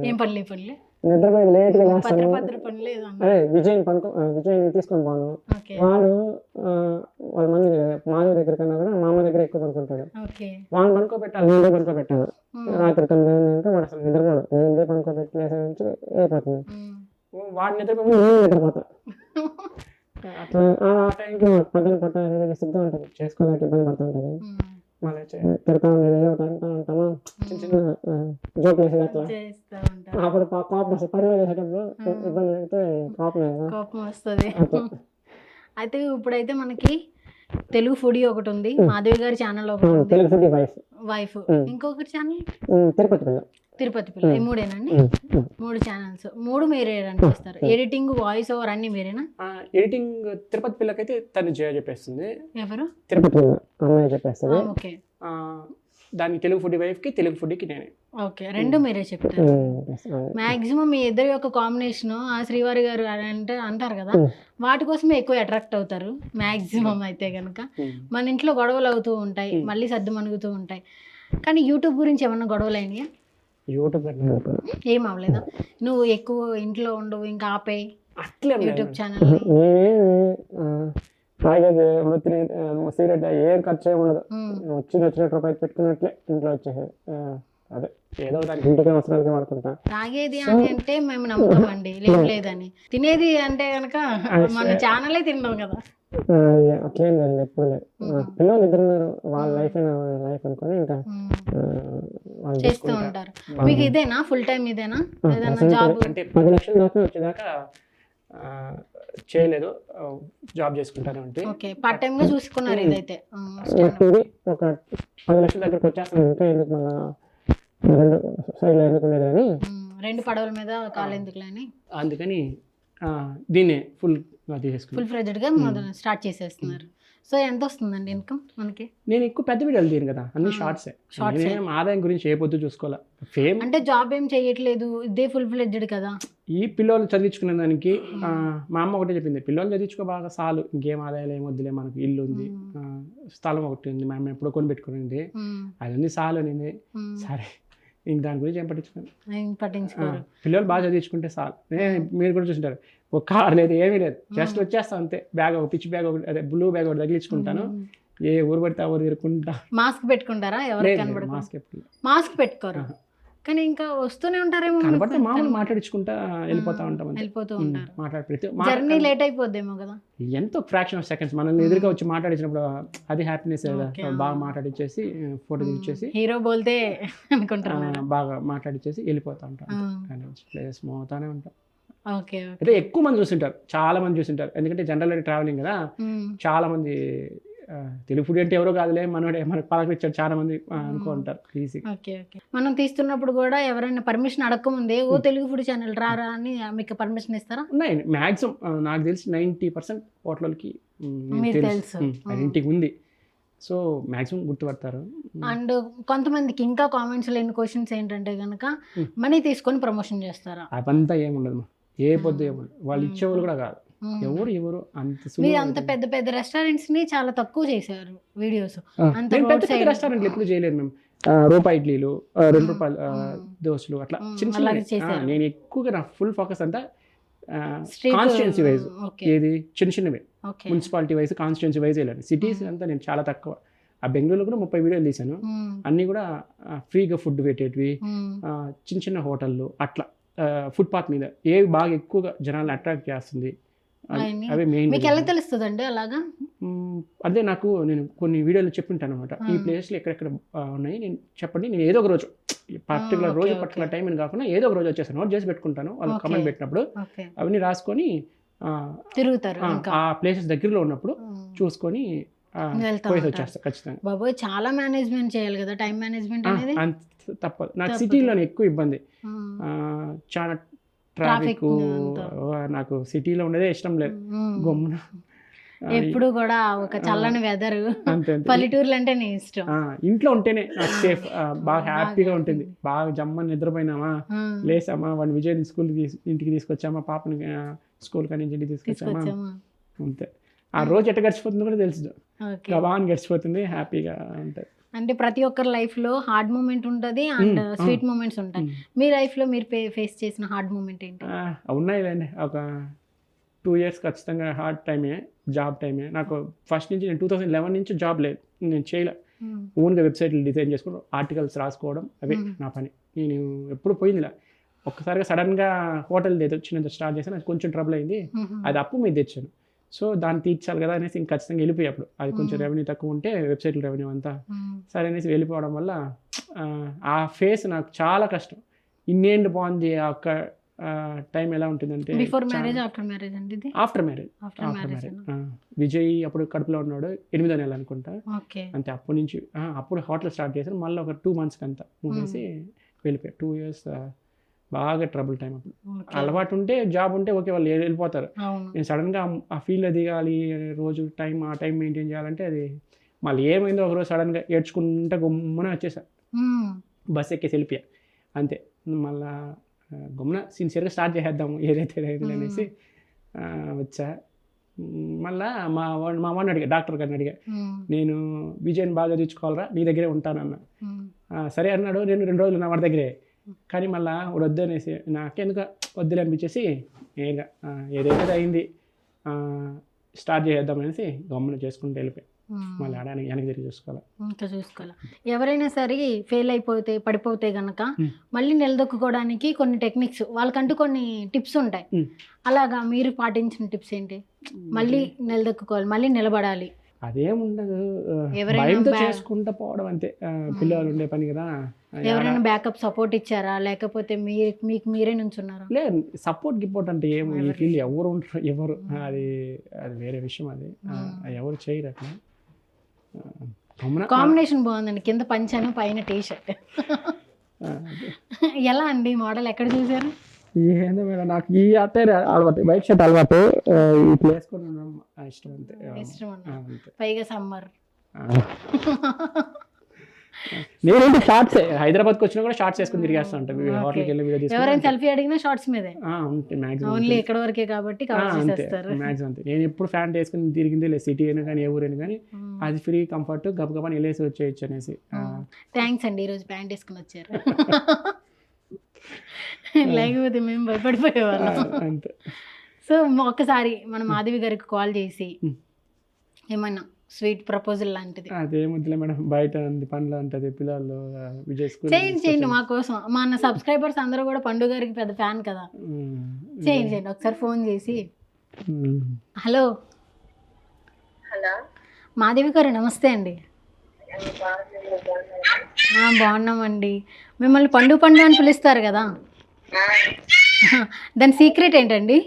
Speaker 1: ఏం పనులు? ఏ పనులు?
Speaker 2: నిద్రపోయి లేట్ గా చేస్తాను.
Speaker 1: అదే
Speaker 2: విజయ్ తీసుకొని పోను. వాడు వాళ్ళ మంది మాధవ దగ్గర కన్నా కూడా మా అమ్మ దగ్గర ఎక్కువ పనుకుంటాడు. వాడిని పనుకోబెట్టాలి, నేనే పనుకోబెట్టాను. రాత్రి 9 అంటే వాడు అసలు నిద్రపోడు. నేనే పనుకోబెట్టేసే నుంచి అయిపోతుంది. వాడు నిద్రపోయి నేను నిద్రపోతా. అట్లా ఆ టైంకి పక్కన పట్టాలి సిద్ధం ఉంటుంది, చేసుకోవాలంటే ఇబ్బంది పడుతూ ఉంటుంది. మళ్ళీ తిడతా ఉండేది, అంటా ఉంటామా, చిన్న చిన్న జోకులు వేసేది అట్లా. అప్పుడు కోపం వస్తుంది, పని చేసేటప్పుడు ఇబ్బంది అయితే
Speaker 1: కోపం వస్తుంది. అయితే ఇప్పుడైతే మనకి తెలుగు ఫుడీ ఒకటి ఉంది, మాధవి గారి ఛానల్ ఒకటి ఉంది,
Speaker 2: తెలుగు ఫుడీ
Speaker 1: వైఫ్, ఇంకొకటి ఛానల్
Speaker 2: తిరుపతి
Speaker 1: పిల్ల. ఈ మూడేనండి? 3 ఛానల్స్, 3 మీరే రన్ చేస్తారు. ఎడిటింగ్, వాయిస్ ఓవర్ అన్ని మీరేనా?
Speaker 2: ఎడిటింగ్ తిరుపతి పిల్లకైతే తను చెప్పేస్తుంది.
Speaker 1: ఎవరు?
Speaker 2: తిరుపతి పిల్ల అమ్మాయి చెప్పేస్తుంది.
Speaker 1: ఓకే,
Speaker 2: దానికి తెలుగు ఫుడీ వైఫ్ కి, తెలుగు ఫుడీకి నేనే.
Speaker 1: ఓకే, 2 మీరే చెప్తారు. మాక్సిమం మీ ఇద్దరి యొక్క కాంబినేషన్ ఆ శ్రీవారి గారు అంటే అంటారు కదా, వాటి కోసమే ఎక్కువ అట్రాక్ట్ అవుతారు మాక్సిమం. అయితే కనుక మన ఇంట్లో గొడవలు అవుతూ ఉంటాయి, మళ్ళీ సర్దు మణుగుతూ ఉంటాయి. కానీ యూట్యూబ్ గురించి ఏమన్నా గొడవలు అయినాయా?
Speaker 2: యూట్యూబ్
Speaker 1: ఏం అవ్వలేదా? నువ్వు ఎక్కువ ఇంట్లో ఉండవు ఇంకా ఆపేయి
Speaker 2: అట్లే
Speaker 1: యూట్యూబ్ ఛానల్?
Speaker 2: తాగేది వృత్తిని సిగరెట్ ఏం ఖర్చు చేయకూడదు, వచ్చిన రూపాయలు పెట్టుకున్నట్లే ఇంట్లో వచ్చేసేది. అదే ఏదో దానికి ఇంటికి అవసరాలకి వాడుకుంటా.
Speaker 1: తాగేది అని అంటే మేము నమ్ముతామండి, లేదని. తినేది అంటే కనుక మన ఛానలే తింటాం కదా.
Speaker 2: అట్లేం లేదు, ఎప్పుడు లేదు. పిల్లలు ఇద్దరు ఉన్నారు, వాళ్ళ లైఫ్ అనుకొని ఇంకా
Speaker 1: చేస్తూ ఉంటారు. మీకు ఇదేనా ఫుల్ టైం? ఇదేనా ఏదైనా జాబ్?
Speaker 2: అంటే 10 లక్షల దాకా వచ్చేదాకా చేయలేదు, జాబ్ చేసుకుంటాను. అంటే
Speaker 1: ఓకే, పార్ట్ టైం గా చూసుకున్నారు. ఇదైతే
Speaker 2: ఒక 10 లక్షల దగ్గరకు వచ్చేస్తాను. ఇంకా ఎందుకు మళ్ళీ 2 సైడ్లో ఎందుకునేది అని,
Speaker 1: 2 పడవల మీద కాలు ఎందుకులేని,
Speaker 2: అందుకని దీన్నే ఫుల్
Speaker 1: ఫ్లెడ్జ్డ్ గా స్టార్ట్ చేసేస్తున్నారు. సో ఎంత వస్తుందండి ఇన్కమ్ మనకి? నేను
Speaker 2: ఎక్కువ పెద్ద వీడియోలు తీయను కదా, అన్ని షార్ట్సే. ఆదాయం గురించి ఏ పొద్దు చూసుకోవాలా. ఫేమ్
Speaker 1: అంటే జాబ్ ఏం చేయట్లేదు, ఇదే ఫుల్ ఫ్లెడ్జ్డ్ కదా.
Speaker 2: ఈ పిల్లలు చదివించుకునే దానికి మా అమ్మ ఒకటే చెప్పింది, పిల్లలు చదివించుకో బాగా చాలు, ఇంకేం ఆదాయాలు ఏం వద్దులే, మనకు ఇల్లు ఉంది, స్థలం ఒకటి ఉంది, మా అమ్మ ఎప్పుడో కొని పెట్టుకునింది, అది ఉంది చాలు అనింది. సరే ఇంక దాని గురించి ఏం పట్టించుకోరు. పిల్లలు బాగా చదివించుకుంటే చాలు. మీరు కూడా చూసింటారు, ఒక కార్ లేదు, ఏమీ లేదు, జస్ట్ వచ్చేస్తాం అంతే. బ్యాగ్, ఒక పిచ్ బ్యాగ్ ఒకటి, అదే బ్లూ బ్యాగ్ ఒకటి తగిలించుకుంటాను, ఏ ఊరు పడితే ఆ ఊరు తిరుక్కుంటా.
Speaker 1: మాస్క్ పెట్టుకుంటారా? మాస్క్ పెట్టుకోరు, కానీ ఇంకా వస్తూనే ఉంటారేమో.
Speaker 2: కనబడితే మామూలు మాట్లాడించుకుంటా వెళ్ళిపోతూ ఉంటారు.
Speaker 1: జర్నీ లేట్ అయిపోద్దేమో కదా.
Speaker 2: ఎంతో ఫ్రాక్షన్ ఆఫ్ సెకండ్స్ మనల్ని ఎదురుగా వచ్చి మాట్లాడించినప్పుడు అది హ్యాపీనెస్ కదా. బాగా మాట్లాడిచ్చేసి ఫోటో తీసేసి
Speaker 1: హీరో బోల్తే అనుకుంటారు,
Speaker 2: బాగా మాట్లాడిచ్చేసి వెళ్ళిపోతూ ఉంటాం. ప్లేస్ మోతానే ఉంటాం.
Speaker 1: ఓకే,
Speaker 2: అయితే ఎక్కువ మంది చూస్తుంటారు, చాలా మంది చూస్తుంటారు. ఎందుకంటే జనరల్ ట్రావెలింగ్ కదా, చాలా మంది తెలుగు ఫుడ్ అంటే ఎవరో కాదులే, మనోడే మనకు పలకరించాడు చాలా మంది అనుకుంటారు ఈజీ.
Speaker 1: ఓకే ఓకే, మనం తీస్తున్నప్పుడు కూడా ఎవరైనా పర్మిషన్ అడగకముందే ఓ తెలుగు ఫుడ్ ఛానల్ రారా అని మీకు పర్మిషన్ ఇస్తారా?
Speaker 2: ఉన్నాయి, మ్యాక్సిమం నాకు తెలిసి 90% హోటల్కి ఇంటికి ఉంది. సో మ్యాక్సిమం గుర్తుపడతారు.
Speaker 1: అండ్ కొంతమందికి ఇంకా కామెంట్స్లో ఎన్ని క్వశ్చన్స్ ఏంటంటే కనుక మనీ తీసుకొని ప్రమోషన్ చేస్తారా?
Speaker 2: అవంతా ఏముండదు, ఏ పొద్దు ఏముండదు, వాళ్ళు ఇచ్చేవాళ్ళు కూడా కాదు, ఎవరు
Speaker 1: అంత పెద్ద పెద్ద రెస్టారెంట్స్ ని చాలా తక్కువ చేశారు వీడియోస్.
Speaker 2: పెద్ద రెస్టారెంట్లు ఎప్పుడు చేయలేదు మేము. రూపాయి ఇడ్లీలు, 2 రూపాయలు దోశలు, అట్లా చిన్న చిన్న. నేను ఎక్కువగా నా ఫుల్ ఫోకస్ అంతా కాన్స్టిట్యున్సీ వైజ్, ఏది చిన్న చిన్నవి మున్సిపాలిటీ వైజ్, కాన్స్టిట్యున్సీ వైజ్ వెళ్ళాను. సిటీస్ అంతా నేను చాలా తక్కువ. ఆ బెంగళూరులో కూడా 30 వీడియోలు తీసాను, అన్నీ కూడా ఫ్రీగా ఫుడ్ పెట్టేటివి, చిన్న చిన్న హోటళ్ళు, అట్లా ఫుట్పాత్ మీద ఏవి బాగా ఎక్కువగా జనాలను అట్రాక్ట్ చేస్తుంది అవి మెయిన్.
Speaker 1: మీకు ఎలా తెలుస్తుందండి అలాగా?
Speaker 2: అదే నేను కొన్ని వీడియోలు చెప్పింటాను అనమాట, ఈ ప్లేస్లు ఎక్కడెక్కడ ఉన్నాయి నేను చెప్పండి, నేను ఏదో ఒక రోజు పర్టికులర్ రోజు పర్టికులర్ టైం అని కాకుండా ఏదో ఒక రోజు వచ్చేస్తాను, నోట్ చేసి పెట్టుకుంటాను. వాళ్ళు కమెంట్ పెట్టినప్పుడు అవన్నీ రాసుకొని
Speaker 1: తిరుగుతారు,
Speaker 2: ఆ ప్లేసెస్ దగ్గరలో ఉన్నప్పుడు చూసుకొని పోయి వచ్చేస్తా ఖచ్చితంగా.
Speaker 1: బాబోయ్, చాలా మేనేజ్మెంట్ చేయాలి కదా, టైం మేనేజ్మెంట్ అనేది.
Speaker 2: తప్పదు. నాకు సిటీలోనే ఎక్కువ ఇబ్బంది, చాలా ట్రాఫిక్, నాకు సిటీలో ఉండేదే ఇష్టం లేదు. గమ్మున
Speaker 1: ఎప్పుడు కూడా ఒక చల్లని వెదర్, పల్లెటూర్లు అంటే నీ ఇష్టం.
Speaker 2: ఇంట్లో ఉంటేనే నాకు సేఫ్, బాగా హ్యాపీగా ఉంటుంది. బాగా జమ్మని నిద్రపోయినామా, లేసామా, వాడిని విజయ్ స్కూల్ ఇంటికి తీసుకొచ్చామా, పాపని స్కూల్ కానీ ఇంటికి తీసుకొచ్చామా, అంతే. ఆ రోజు ఎట్ట గడిచిపోతుందో కూడా తెలుసు, గబాన్ గడిచిపోతుంది, హ్యాపీగా ఉంటుంది.
Speaker 1: అంటే ప్రతి ఒక్కరి లైఫ్ లో హార్డ్ మూమెంట్ ఉంటుంది అండ్ స్వీట్ మూమెంట్స్ ఉంటాయి. మీ లైఫ్ లో మీరు ఫేస్ చేసిన హార్డ్ మూమెంట్ ఏంటి?
Speaker 2: ఉన్నాయిలేండి, ఒక 2 years ఖచ్చితంగా హార్డ్ టైమే, జాబ్ టైమే. నాకు ఫస్ట్ నుంచి నేను 2011 నుంచి జాబ్ లేదు, నేను చేయలే. ఓన్గా వెబ్సైట్లు డిజైన్ చేసుకోవడం, ఆర్టికల్స్ రాసుకోవడం, అవే నా పని. నేను ఎప్పుడు పోయిందిలా. ఒక్కసారిగా సడన్గా హోటల్ ఏదో చిన్నది స్టార్ట్ చేశాను, అది కొంచెం ట్రబుల్ అయింది, అది అప్పు మీద తెచ్చాను. సో దాన్ని తీర్చాలి కదా అనేసి ఇంక ఖచ్చితంగా వెళ్ళిపోయేప్పుడు, అది కొంచెం రెవెన్యూ తక్కువ ఉంటే వెబ్సైట్ల రెవెన్యూ అంతా సరే అనేసి వెళ్ళిపోవడం వల్ల ఆ ఫేస్ నాకు చాలా కష్టం. ఇన్నేంటి బాగుంది ఆ ఒక్క టైం ఎలా ఉంటుందంటే,
Speaker 1: బిఫోర్ మ్యారేజ్ ఆఫ్టర్ మ్యారేజ్ అండి ఇది?
Speaker 2: After marriage. విజయ్ అప్పుడు కడుపులో ఉన్నాడు, 8వ నెల అనుకుంటా, అంతే. అప్పటి నుంచి అప్పుడు హోటల్ స్టార్ట్ చేశాను, మళ్ళీ ఒక 2 months అంతా మూవేసి వెళ్ళిపోయాడు. 2 years బాగా ట్రబుల్ టైం. అప్పుడు అలవాటు ఉంటే జాబ్ ఉంటే ఓకే, వాళ్ళు వెళ్ళిపోతారు. నేను సడన్గా ఆ ఫీల్డ్లో దిగాలి, రోజు ఆ టైం మెయింటైన్ చేయాలంటే అది మళ్ళీ ఏమైందో ఒకరోజు సడన్గా ఏడ్చుకుంటా గుమ్మనే వచ్చేసా, బస్ ఎక్కేసి వెళ్ళిపోయా, అంతే. మళ్ళా గుమ్మన సిన్సియర్గా స్టార్ట్ చేసేద్దాము ఏదైతే అనేసి వచ్చా. మళ్ళా మా వాడిని అడిగా, డాక్టర్ గారిని అడిగా, నేను విజయ్ని బాగా తెచ్చుకోవాలరా, నీ దగ్గరే ఉంటానన్నా. సరే అన్నాడు. నేను 2 రోజులు నా వాడి దగ్గరే, కానీ మళ్ళీ వద్దు అనేసి నాకెందుకు వద్దులే అనిపించేసి నేరుగా ఏదైతే అయింది స్టార్ట్ చేద్దాం అనేసి గమ్మున చేసుకుంటూ వెళ్ళిపోయి మళ్ళీ ఆడడానికి వెనక్కి తిరిగి
Speaker 1: చూసుకోవాలి. ఎవరైనా సరే ఫెయిల్ అయిపోతే పడిపోతే గనక మళ్ళీ నిలదొక్కుకోవడానికి కొన్ని టెక్నిక్స్, వాళ్ళకంటూ కొన్ని టిప్స్ ఉంటాయి. అలాగా మీరు పాటించిన టిప్స్ ఏంటి? మళ్ళీ నిలదొక్కుకోవాలి, మళ్ళీ నిలబడాలి.
Speaker 2: అదేముండదు, భయంతో చేసుకుంటూ పోవడం అంతే. పిల్లలు ఉండే పని కదా.
Speaker 1: ఎవరైనా బ్యాకప్ సపోర్ట్ ఇచ్చారా, లేకపోతే మీకు మీరే నుంచున్నారా?
Speaker 2: లేదు, సపోర్ట్ గిపోర్ట్ అంటే ఏమో ఈ ఫీల్డ్ ఎవరు ఉంటారు, ఎవరు, అది వేరే విషయం. అది ఎవరు చేయరు అట్లా.
Speaker 1: కాంబినేషన్ బాగుందండి, కింద పంచాను పైన టీ షర్ట్. ఎలా అండి మోడల్, ఎక్కడ చూసారు?
Speaker 2: ఏందో మేడం, నాకు ఈ అట్టే అలవాటు, వైట్ షర్ట్ అలవాటు, ఈ ప్లేస్ కూడా ఇష్టం అంతే.
Speaker 1: పైగా సమ్మర్.
Speaker 2: నేనేంటి షార్ట్స్, హైదరాబాద్కి వచ్చినా కూడా షార్ట్స్ వేసుకుని తిరిగేస్తా ఉంటాను. హోటల్కి వెళ్ళి వీడియో తీసుకుని
Speaker 1: ఎవరైనా సెల్ఫీ అడిగినా షార్ట్స్ మీదే ఓన్లీ ఇక్కడ వరకే కాబట్టి
Speaker 2: మ్యాక్సిమం అంతే. నేను ఎప్పుడు ఫ్యాంట్ వేసుకుని తిరిగింది లేదు, సిటీ అయినా కానీ ఏ ఊరైనా కానీ, అది ఫ్రీ కంఫర్ట్, గబగబా వెళ్ళేసి వచ్చేయచ్చు అనేసి.
Speaker 1: థ్యాంక్స్ అండి, ఈరోజు ప్యాంట్ వేసుకుని వచ్చారు, లేకపోతే మేము భయపడిపోయేవాళ్ళం అంతే. సో ఒక్కసారి మన మాధవి గారికి కాల్ చేసి ఏమన్నా స్వీట్ ప్రపోజల్ లాంటిది.
Speaker 2: అదేముందిలే మేడం, బయట పండ్లు ఉంటుంది, పిల్లలు విజయ్ స్కూల్
Speaker 1: చేయండి మా కోసం. మన సబ్స్క్రైబర్స్ అందరూ కూడా పండు గారికి పెద్ద ఫ్యాన్ కదా, చేయండి ఒకసారి ఫోన్ చేసి. హలో మాధవి గారు, నమస్తే అండి. బాగున్నామండి. మిమ్మల్ని పండు పండు అని పిలుస్తారు కదా, దాని సీక్రెట్ ఏంటండి?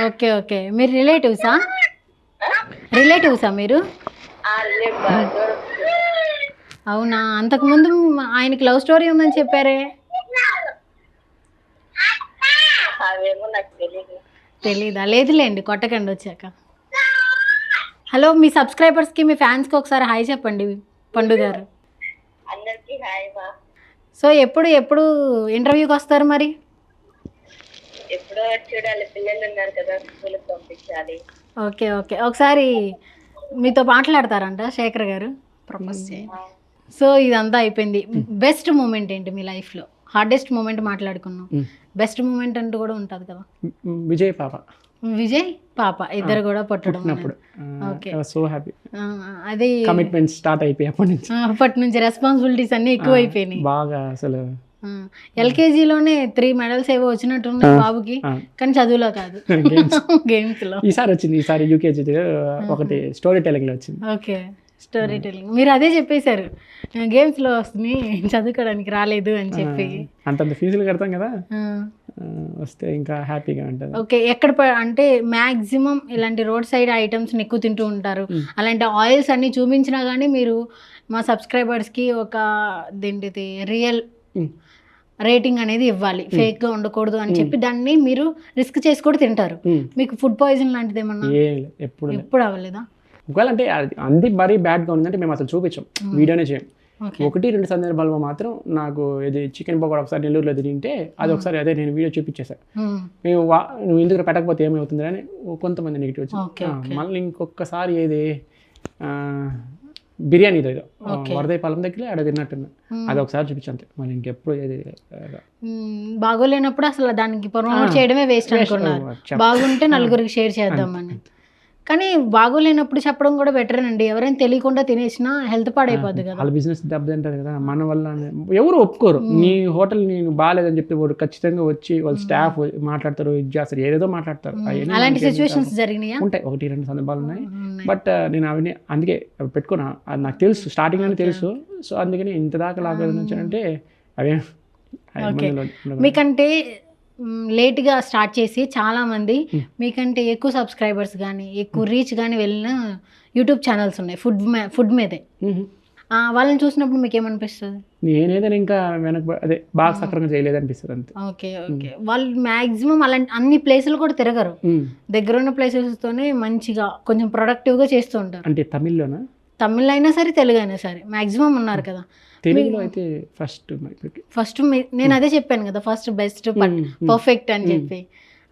Speaker 1: ఓకే ఓకే, మీరు రిలేటివ్సా మీరు? అవునా, అంతకుముందు ఆయనకి లవ్ స్టోరీ ఉందని చెప్పారే. తెలీదా? లేదులేండి, కొట్టకండి వచ్చాక. హలో, మీ సబ్స్క్రైబర్స్కి మీ ఫ్యాన్స్కి ఒకసారి హాయ్ చెప్పండి పండు గారు. సో ఎప్పుడు ఇంటర్వ్యూకి వస్తారు మరి?
Speaker 3: ఎప్పుడో చూడాలి, పిల్లలు ఉన్నారు కదా, స్కూల్కి పంపించాలి.
Speaker 1: ఓకే ఓకే, ఒకసారి మీతో మాట్లాడతారంట శేఖర్ గారు, ప్రపోజ్ చేయండి. సో ఇదంతా అయిపోయింది. బెస్ట్ మూమెంట్ ఏంటి మీ లైఫ్లో? హార్డెస్ట్ మూమెంట్ మాట్లాడుకున్నాం, బెస్ట్ మూమెంట్ అంటూ కూడా ఉంటుంది కదా.
Speaker 2: విజయ్ పాప ఇద్దరు కూడా పుట్టడం.
Speaker 1: Okay,
Speaker 2: so happy.
Speaker 1: అది
Speaker 2: కమిట్మెంట్ స్టార్ట్ అయిపోయి అప్పటి నుంచి
Speaker 1: రెస్పాన్సిబిలిటీస్ అన్ని ఎక్కువ అయిపోయినాయి
Speaker 2: బాగా. అసలు
Speaker 1: ఎల్కేజీలోనే 3 మెడల్స్ ఏవో వచ్చినట్టున్నాయి బాబుకి, కానీ చదువులో కాదు, గేమ్స్ లో.
Speaker 2: ఈసారి వచ్చింది, ఈసారి యూకేజీ ఒకటి స్టోరీ టెలింగ్ లో వచ్చింది.
Speaker 1: Okay, story telling. మీరు అదే చెప్పేశారు, గేమ్స్ లో వస్తుంది, చదువుకోవడానికి రాలేదు అని చెప్పి.
Speaker 2: అంతంత ఫీజులు కడతాం కదా, వస్తే ఇంకా హ్యాపీగా ఉంటుంది.
Speaker 1: ఓకే, ఎక్కడ అంటే మ్యాక్సిమం ఇలాంటి రోడ్ సైడ్ ఐటమ్స్ ఎక్కువ తింటూ ఉంటారు, అలాంటి ఆయిల్స్ అన్ని చూపించినా కానీ మీరు మా సబ్స్క్రైబర్స్కి ఒక దేంటిది రియల్ రేటింగ్ అనేది ఇవ్వాలి, ఫేక్గా ఉండకూడదు అని చెప్పి దాన్ని మీరు రిస్క్ చేసి కూడా తింటారు. మీకు ఫుడ్ పాయిజన్ లాంటిది ఏమన్నా ఎప్పుడు అవ్వలేదా?
Speaker 2: ఒకవేళ అంటే అంది మరీ బ్యాడ్గా ఉందంటే మేము అసలు చూపించాం, వీడియోనే చేయం. 1-2 సందర్భాల్లో మాత్రం నాకు ఇది చికెన్ పకోడా ఒకసారి నెల్లూరులో తింటే అది ఒకసారి అదే నేను వీడియో చూపించేసాను. మేము నువ్వు ఇందుకు పెట్టకపోతే ఏమవుతుంది అని కొంతమంది నెగిటివ్ వచ్చింది. మళ్ళీ ఇంకొకసారి ఏది బిర్యానీ ఏదో వరదైపాలెం దగ్గర ఆడ తిన్నట్టున్నా, అది ఒకసారి చూపించంతే, మళ్ళీ ఇంకెప్పుడు ఏది
Speaker 1: బాగోలేనప్పుడు అసలు దానికి ప్రమోట్ చేయడమే వేస్ట్ అనుకున్నారు, బాగుంటే నలుగురికి షేర్ చేద్దామని. కానీ బాగోలేనప్పుడు చెప్పడం కూడా బెటర్ అండి, ఎవరైనా తెలియకుండా తినేసినా హెల్త్ పాడైపోద్ది కదా.
Speaker 2: వాళ్ళ బిజినెస్ దెబ్బతింటారు కదా, మన వల్ల ఎవరు ఒప్పుకోరు. నీ హోటల్ నేను బాగాలేదని చెప్పి వాడు ఖచ్చితంగా వచ్చి వాళ్ళ స్టాఫ్ మాట్లాడతారు, ఇది చేస్తారు, ఏదేదో మాట్లాడతారు.
Speaker 1: అలాంటి సిచ్యువేషన్స్ జరిగినాయి
Speaker 2: ఉంటాయి, 1-2 సందర్భాలు ఉన్నాయి. బట్ నేను అవన్నీ అందుకే పెట్టుకున్నా, అది నాకు తెలుసు స్టార్టింగ్లోనే తెలుసు. సో అందుకని ఇంత దాకా లాగేదని వచ్చానంటే అవే.
Speaker 1: మీకంటే లేట్గా స్టార్ట్ చేసి చాలామంది మీకంటే ఎక్కువ సబ్స్క్రైబర్స్ కానీ ఎక్కువ రీచ్ కానీ వెళ్ళిన యూట్యూబ్ ఛానల్స్ ఉన్నాయి ఫుడ్ మీదే. వాళ్ళని చూసినప్పుడు మీకు ఏమనిపిస్తుంది?
Speaker 2: నేనేదైనా ఇంకా అదే బాగా సక్రంగా చేయలేదు అనిపిస్తుంది అంతే.
Speaker 1: ఓకే ఓకే, వాళ్ళు మ్యాక్సిమం అలాంటి అన్ని ప్లేసులు కూడా తిరగరు, దగ్గర ఉన్న ప్లేసెస్తోనే మంచిగా కొంచెం ప్రొడక్టివ్గా చేస్తూ ఉంటారు.
Speaker 2: అంటే తమిళ్లోనా?
Speaker 1: తమిళ్ అయినా సరే, తెలుగు అయినా సరే, మ్యాక్సిమం ఉన్నారు కదా.
Speaker 2: తెలుగులో అయితే
Speaker 1: ఫస్ట్ నేను అదే చెప్పాను కదా, ఫస్ట్ బెస్ట్ పర్ఫెక్ట్ అని చెప్పి,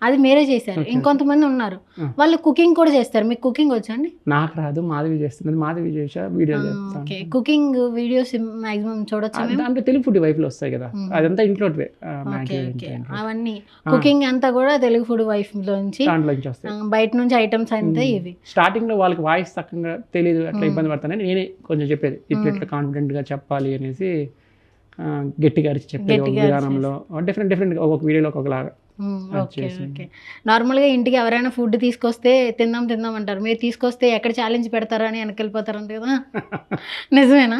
Speaker 1: అది మీరే చేశారు. ఇంకొంతమంది ఉన్నారు వాళ్ళు కుకింగ్ కూడా చేస్తారు. మీకు కుకింగ్ వచ్చా అండి?
Speaker 2: నాకు రాదు, మాధవి చేస్తున్నది, మాధవి చేసా video.
Speaker 1: Okay, cooking videos maximum చూడొచ్చు.
Speaker 2: అంటే తెలుగు ఫుడ్ వైఫ్ లో వస్తాయి కదా, అదంతా ఇంట్లో
Speaker 1: అవన్నీ కుకింగ్ అంతా కూడా తెలుగు ఫుడ్ వైఫ్ లోంచి బయట నుంచి ఐటమ్స్ అంతా ఇవి.
Speaker 2: స్టార్టింగ్ లో వాళ్ళకి వాయిస్ తక్కువగా తెలియదు, అట్లా ఇబ్బంది పడతానని నేనే కొంచెం చెప్పేది, ఇట్లా కాన్ఫిడెంట్ గా చెప్పాలి అనేసి గట్టిగా అరిచి చెప్పేది. విధానంలో డిఫరెంట్ ఒక్కొక్క వీడియోలో ఒక్కొక్కలాగా.
Speaker 1: ఓకే ఓకే, నార్మల్గా ఇంటికి ఎవరైనా ఫుడ్ తీసుకొస్తే తిందాం అంటారు, మీరు తీసుకొస్తే ఎక్కడ ఛాలెంజ్ పెడతారా అని వెనకెళ్ళిపోతారంట కదా, నిజమేనా?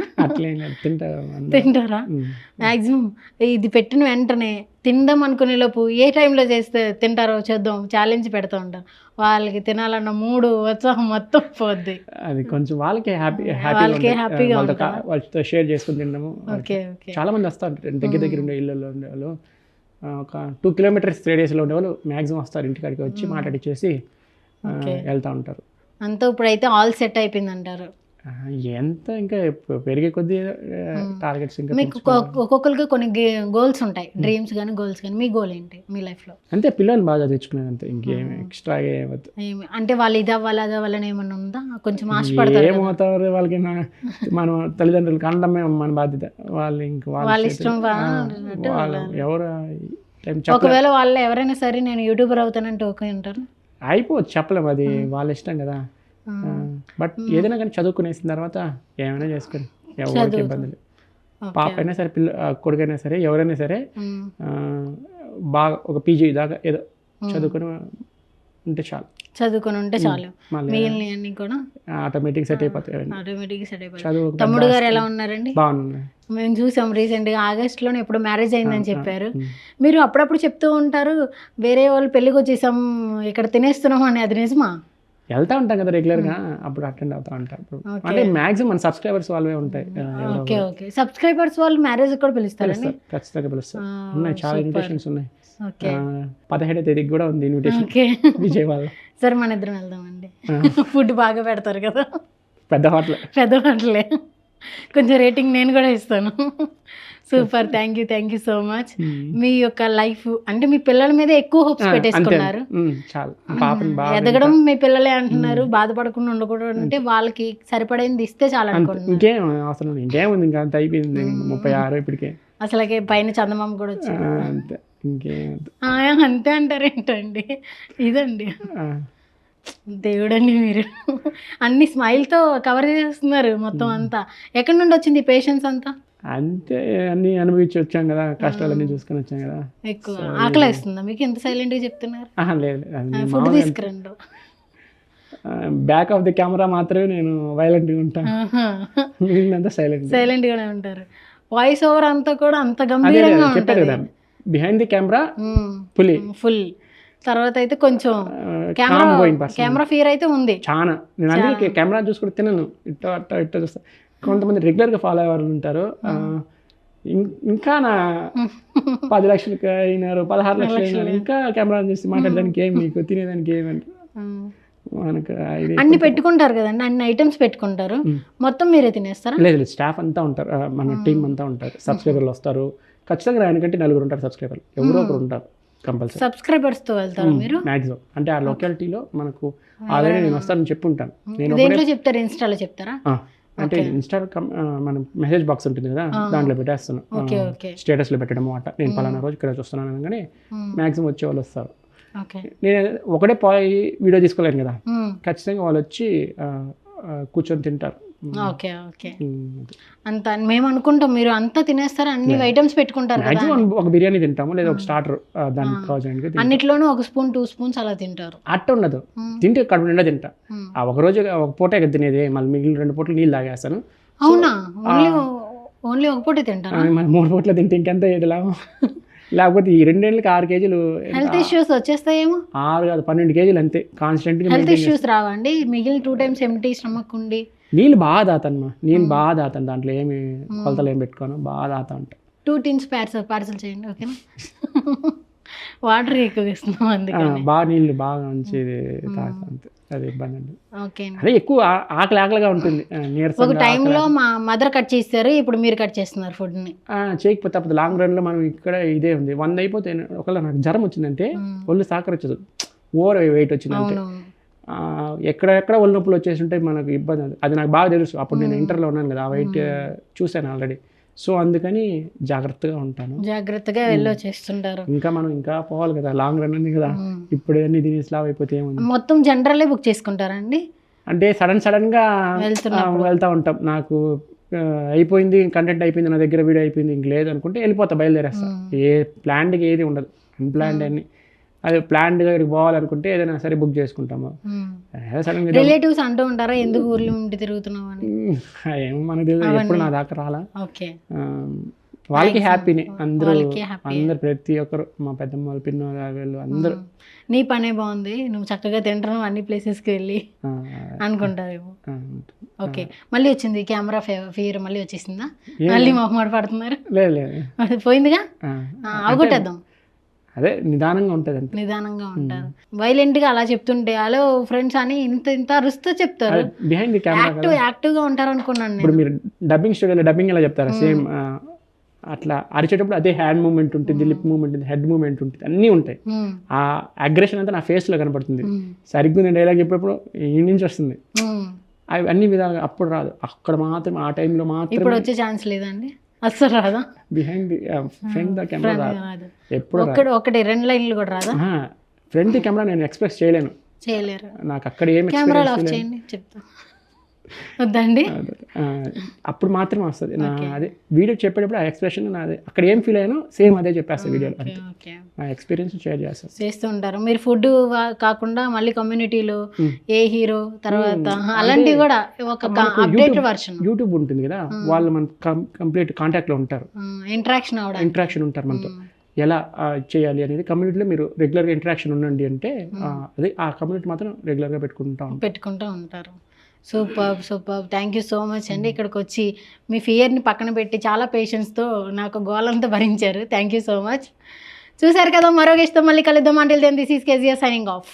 Speaker 1: తింటారా? మ్యాక్సిమం ఇది పెట్టిన వెంటనే తిందాం అనుకునే లోపు ఏ టైంలో చేస్తే తింటారో చూద్దాం ఛాలెంజ్ పెడతా ఉంటారు, వాళ్ళకి తినాలన్న మూడు ఉత్సాహం మొత్తం పోద్ది.
Speaker 2: అది కొంచెం వాళ్ళకి
Speaker 1: హ్యాపీగా
Speaker 2: వాళ్ళతో షేర్ చేసుకుని తినడము.
Speaker 1: ఓకే ఓకే,
Speaker 2: చాలా మంది వస్తారు దగ్గర ఉండే ఇళ్ళల్లో ఉండేవాళ్ళు, ఒక 2 కిలోమీటర్స్ రేడియస్లో ఉండేవాళ్ళు మ్యాక్సిమం వస్తారు, ఇంటికాడికి వచ్చి మాట్లాడిచ్చేసి వెళ్తూ ఉంటారు.
Speaker 1: అంతా ఇప్పుడైతే ఆల్ సెట్ అయిపోయింది అంటారు.
Speaker 2: ఎంత ఇంకా పెరిగే కొద్దీ టార్గెట్స్ ఇంకా
Speaker 1: మీకు ఒక్కొక్కరికి కొన్ని గోల్స్ ఉంటాయి, డ్రీమ్స్ కానీ గోల్స్ కానీ. మీ గోల్ ఏంటి మీ లైఫ్లో?
Speaker 2: అంతే, పిల్లల్ని బాగా చదివించుకునేది అంతే, ఇంకేం ఎక్స్ట్రా
Speaker 1: అంటే వాళ్ళు ఇది అవ్వాలి అది అవ్వాలని ఏమన్నా ఉందా? కొంచెం ఆశపడతారు.
Speaker 2: ఏమవుతారు వాళ్ళకి, మనం తల్లిదండ్రులకి అనడమే మన బాధ్యత, వాళ్ళు ఇంకా వాళ్ళ ఇష్టం. ఎవరు
Speaker 1: ఒకవేళ వాళ్ళు ఎవరైనా సరే నేను యూట్యూబర్ అవుతానంటే ఓకే అంటారు,
Speaker 2: అయిపోవచ్చు, చెప్పలేము, అది వాళ్ళ ఇష్టం కదా. బట్ ఏదైనా కానీ చదువుకునేసిన తర్వాత ఏమైనా చేసుకొని ఎవరికి ఇబ్బందులు, పాప అయినా సరే కొడుకైనా సరే ఎవరైనా సరే బాగా ఒక పీజీ దాకా ఏదో చదువుకొని ఉంటే చాలు. మిగిలినవన్నీ కూడా ఆటోమేటిక్ సెట్ అయిపోతాయి.
Speaker 1: తమ్ముడు గారు ఎలా ఉన్నారండి?
Speaker 2: బాగున్నారు.
Speaker 1: మేము చూసాం రీసెంట్గా ఆగస్టులోనే ఎప్పుడు మ్యారేజ్ అయిందని చెప్పారు. మీరు అప్పుడప్పుడు చెప్తూ ఉంటారు వేరే వాళ్ళు పెళ్ళికి వచ్చేసాం ఇక్కడ తినేస్తున్నాం అని, అది నిజమా?
Speaker 2: వెళ్తా ఉంటాం కదా రెగ్యులర్గా, అప్పుడు అటెండ్ అవుతా ఉంటారు. అంటే మాక్సిమం మన సబ్స్క్రైబర్స్ వాళ్ళే ఉంటాయి.
Speaker 1: ఓకే ఓకే, సబ్స్క్రైబర్స్ వాళ్ళు మ్యారేజ్ కూడా పిలుస్తారు?
Speaker 2: ఖచ్చితంగా పిలుస్తారు, ఉన్నాయి చాలా ఇన్విటేషన్స్ ఉన్నాయి. 17వ తేదీకి కూడా ఉంది ఇన్విటేషన్ విజయవాడ.
Speaker 1: సరే మన ఇద్దరం వెళ్దామండి, ఫుడ్ బాగా పెడతారు కదా,
Speaker 2: పెద్ద హోటలే,
Speaker 1: కొంచెం రేటింగ్ నేను కూడా ఇస్తాను. Super, thank you so much. మీ యొక్క లైఫ్ అంటే మీ పిల్లల మీద ఎక్కువ హోప్స్ పెట్టేసుకున్నారు. ఎదగడం మీ పిల్లలే అంటున్నారు, బాధపడకుండా ఉండకూడదు అంటే వాళ్ళకి సరిపడేది ఇస్తే చాలా అనుకుంటున్నాను.
Speaker 2: ఇంకేం అవసరం, ఇంకేముంది, ఇంకా అంత అయిపోయింది. 36 ఇప్పటికే,
Speaker 1: అసలుకే పైన చందమామ కూడా వచ్చింది.
Speaker 2: అంతే, ఇంకేం
Speaker 1: అంతే అంటారు ఏంటండి? ఇదండి దేవుడండి, మీరు అన్ని స్మైల్తో కవర్ చేస్తున్నారు మొత్తం అంతా. ఎక్కడి నుండి వచ్చింది పేషెన్స్ అంతా?
Speaker 2: అంతే అన్నీ అనుభవించి వచ్చాం కదా, కష్టాలన్నీ చూసుకొని వచ్చాం కదా.
Speaker 1: ఎక్కువ ఆకలి వేస్తుందా మీకు? ఎంత సైలెంట్గా చెప్తున్నారు.
Speaker 2: లేదు
Speaker 1: ఫుడ్ తీసుకురండు.
Speaker 2: బ్యాక్ ఆఫ్ ది కెమెరా మాత్రమే నేను వైలెంట్గా ఉంటాను, మిగిలినంతా
Speaker 1: సైలెంట్గానే ఉంటారు. వాయిస్ ఓవర్ అంతా కూడా అంత గంభీరంగా
Speaker 2: చెప్పారు కదా, బిహైండ్ ది కెమెరా
Speaker 1: ఫుల్. తర్వాత అయితే కొంచెం కెమెరా ఫియర్ అయితే ఉంది
Speaker 2: చాలా. నేను అందుకే కెమెరా చూసుకుంటే తినను, ఇట్ట చూస్తా. కొంతమంది రెగ్యులర్గా ఫాలో అయ్యే ఉంటారు. ఇంకా నా 10 లక్షలకి అయినారు, 16 లక్షలు అయినారు, ఇంకా కెమెరా చూసి మాట్లాడడానికి ఏం మీకు తినేదానికి ఏమంటే మనకు
Speaker 1: అన్ని పెట్టుకుంటారు కదండి, అన్ని ఐటమ్స్ పెట్టుకుంటారు, మొత్తం మీరే తినేస్తారా?
Speaker 2: లేదు, స్టాఫ్ అంతా ఉంటారు, మన టీం అంతా ఉంటారు, సబ్స్క్రైబర్లు వస్తారు ఖచ్చితంగా. ఆయనకంటే 4 ఉంటారు సబ్స్క్రైబర్లు, ఎవరో ఒకరు ఉంటారు కంపల్సరీ.
Speaker 1: సబ్స్క్రైబర్స్ తో వెళ్తారు మీరు?
Speaker 2: మాక్సిమం అంటే ఆ లొకాలిటీలో మనకు ఆల్రెడీ నేను వస్తానని చెప్పుంటాను. నేను
Speaker 1: దేంట్లో చెప్తారు? ఇన్స్టాలో చెప్తారా?
Speaker 2: అంటే ఇన్స్టా మన మెసేజ్ బాక్స్ ఉంటుంది కదా, దాంట్లో పెట్టేస్తాను, స్టేటస్లో పెట్టడం అట, నేను పలానా రోజు ఇక్కడ చూస్తున్నాను అనగానే మాక్సిమం వచ్చే వాళ్ళు వస్తారు. నేను ఒకటే పోయి వీడియో తీసుకోలేను కదా, ఖచ్చితంగా వాళ్ళు వచ్చి కూర్చొని తింటారు.
Speaker 1: Okay okay. అంత మేము అనుకుంటాం మీరు అంతా తినేస్తారు, అన్ని ఐటమ్స్ పెట్టుకుంటారు కదా.
Speaker 2: ఒక బిర్యానీ తింటాము, లేదా ఒక స్టార్టర్, దానికి కావాల్సిన
Speaker 1: అన్నిట్లోనూ 1 స్పూన్ 2 స్పూన్స్ అలా తింటారు.
Speaker 2: అట్ట ఉండదు, తింటే కడుపు నిండా తింటా. ఆ ఒక రోజు ఒక పూటే కదా తినేది, మళ్ళీ మిగిలిన 2 పూటలు నీళ్ళు తాగేస్తాను.
Speaker 1: అవునా? ఓన్లీ ఒక పూటే తింటాను.
Speaker 2: 3 పూటలు తింటే ఇంకెంత ఏది లాభం? లేకపోతే ఈ 2 ఏళ్ళకి 6 కేజీలు
Speaker 1: హెల్త్ ఇష్యూస్ వచ్చేస్తాయేమో.
Speaker 2: 6 కాదు 12 కేజీలు అంతే కాన్స్టెంట్.
Speaker 1: హెల్త్ ఇష్యూస్ రావండి మిగిలిన 2 టైమ్స్ ఎంటీ స్టమక్ ఉండి?
Speaker 2: నీళ్ళు బాగా తాతాను, నేను బాగా తాతాను, దాంట్లో ఏమి కొలతలు ఏమి పెట్టుకోను, బాగా తాతా ఉంటాను.
Speaker 1: 2 టిన్స్ పార్సల్ చేయండి ఓకేనా? వాటర్ ఎక్కువ ఇస్తున్నాం అందుకని.
Speaker 2: బాగా నీళ్ళు బాగా మంచిది తాగుతా అంతే, అది ఇబ్బంది అండి.
Speaker 1: ఓకే.
Speaker 2: అదే ఎక్కువ ఆకలిగా ఉంటుంది.
Speaker 1: ఒక టైంలో మా మదర్ కట్ చేస్తారు, ఇప్పుడు మీరు కట్ చేస్తున్నారు ఫుడ్ని.
Speaker 2: చేయకపోతే అప్పుడు లాంగ్ రన్లో మనం ఇక్కడ ఇదే ఉంది, 100 అయిపోతే ఒకవేళ నాకు జ్వరం వచ్చిందంటే ఒళ్ళు సహకరించదు, ఓవర్ వెయిట్ వచ్చిందంటే ఎక్కడెక్కడ ఒళ్ళు నొప్పులు వచ్చేసి ఉంటాయి, మనకు ఇబ్బంది. అది నాకు బాగా తెలుసు, అప్పుడు నేను ఇంటర్లో ఉన్నాను కదా, ఆ వెయిట్ చూశాను ఆల్రెడీ. సో అందుకని జాగ్రత్తగా ఉంటాను,
Speaker 1: జాగ్రత్తగా వెళ్ళొచ్చేస్తుంటారు.
Speaker 2: ఇంకా మనం ఇంకా పోవాలి కదా, లాంగ్ రన్ ఉంది కదా, ఇప్పుడు అన్ని దీని స్లాబ్ అయిపోతే ఏముంది.
Speaker 1: మొత్తం జనరల్లే బుక్ చేసుకుంటారండి?
Speaker 2: అంటే సడన్గా వెళ్తూ ఉంటాం. నాకు అయిపోయింది, కంటెంట్ అయిపోయింది, నా దగ్గర వీడియో అయిపోయింది, ఇంక లేదు అనుకుంటే వెళ్ళిపోతా, బయలుదేరేస్తా. ఏ ప్లాన్డ్కి ఏది ఉండదు, అన్ప్లాన్డ్ అన్ని. అది ప్లాన్డ్గా ఇక్కడికి పోవాలనుకుంటే ఏదైనా సరే బుక్ చేసుకుంటాము. సడన్గా
Speaker 1: రిలేటివ్స్ అంటూ ఉంటారా ఎందుకు ఊర్లో ఉండి తిరుగుతున్నావు అని?
Speaker 2: ఏమో మనకు తెలియదు, ఎప్పుడు నా దాకా రాలా.
Speaker 1: ఓకే.
Speaker 2: వాళ్ళకి హ్యాపీనే, అందరూ ప్రతి ఒక్కరు, మా పెద్దమ్మ వాళ్ళు, పిన్న వీళ్ళు అందరూ.
Speaker 1: నీ పనే బాగుంది, నువ్వు చక్కగా తింటున్నావు అన్ని ప్లేసెస్కి వెళ్ళి అనుకుంటారేమో. ఓకే. మళ్ళీ వచ్చింది కెమెరా ఫియర్, మళ్ళీ వచ్చేసిందా? మళ్ళీ మొహమాట పడుతున్నారు? లేదు పోయిందిగా, అవగొట్టేద్దాం.
Speaker 2: అదే నిదానంగా ఉంటుంది అంతే,
Speaker 1: నిదానంగా ఉంటారు. వైలెంట్గా అలా చెప్తుంటే హలో ఫ్రెండ్స్ అని ఇంత అరుస్తూ చెప్తారు.
Speaker 2: బిహైండ్ ది కెమెరా
Speaker 1: యాక్టివ్గా ఉంటారు అనుకున్నాను.
Speaker 2: ఇప్పుడు మీరు డబ్బింగ్ స్టూడియోలో డబ్బింగ్ ఎలా చెప్తారా, సేమ్ అట్లా అరిచేటప్పుడు అదే హ్యాండ్ మూమెంట్ ఉంటుంది, లిప్ మూమెంట్ ఉంటుంది, హెడ్ మూమెంట్ ఉంటుంది, అన్నీ ఉంటాయి. ఆ అగ్రెషన్ అంతా నా ఫేస్లో కనపడుతుంది. సరిగ్గా నేను డైలాగ్ చెప్పేప్పుడు ఈ నుంచి వస్తుంది, అవి అన్ని విధాలుగా. అప్పుడు రాదు, అక్కడ మాత్రం ఆ టైంలో మాత్రం.
Speaker 1: ఇప్పుడు వచ్చే ఛాన్స్ లేదండి అస్సలు? రాదా?
Speaker 2: Behind the front the camera రాదు ఎప్పుడు.
Speaker 1: ఒకటి 2 లైన్లు కూడా రాదా?
Speaker 2: ఫ్రంట్ ది కెమెరా నేను ఎక్స్ప్రెస్ చేయలేను,
Speaker 1: చేయలేరు.
Speaker 2: నాకు అక్కడ ఏమి
Speaker 1: కెమెరా ఆఫ్ చేయండి చెప్తా, వద్దండి.
Speaker 2: అప్పుడు మాత్రమే వస్తుంది. అదే వీడియో చెప్పేటప్పుడు ఆ ఎక్స్ప్రెషన్ నాది, అక్కడ ఏం ఫీల్ అయ్యానో సేమ్ అదే చెప్పేస్తాను వీడియోలో, ఆ ఎక్స్పీరియన్స్ షేర్ చేస్తాను.
Speaker 1: చేస్తూ ఉంటారు మీరు. ఫుడ్ కాకుండా మళ్ళీ కమ్యూనిటీలో ఏ హీరో తర్వాత అలాంటివి కూడా ఒక అప్డేట్ వర్షన్
Speaker 2: యూట్యూబ్ ఉంటుంది కదా, వాళ్ళు మన కంప్లీట్ కాంటాక్ట్లో ఉంటారు, ఇంటరాక్షన్ ఉంటారు మనతో. ఎలా చేయాలి అనేది కమ్యూనిటీలో మీరు రెగ్యులర్గా ఇంటరాక్షన్ ఉండండి అంటే అదే ఆ కమ్యూనిటీ మాత్రం రెగ్యులర్గా పెట్టుకుంటూ ఉంటారు. Super thank you so much అండి. ఇక్కడికి వచ్చి మీ ఫియర్ని పక్కన పెట్టి చాలా పేషెన్స్తో నాకు గోలంతా భరించారు. Thank you so much. చూసారు కదా, మరో గెస్ట్తో మళ్ళీ కలుద్దాం. Until then this is KGR signing of.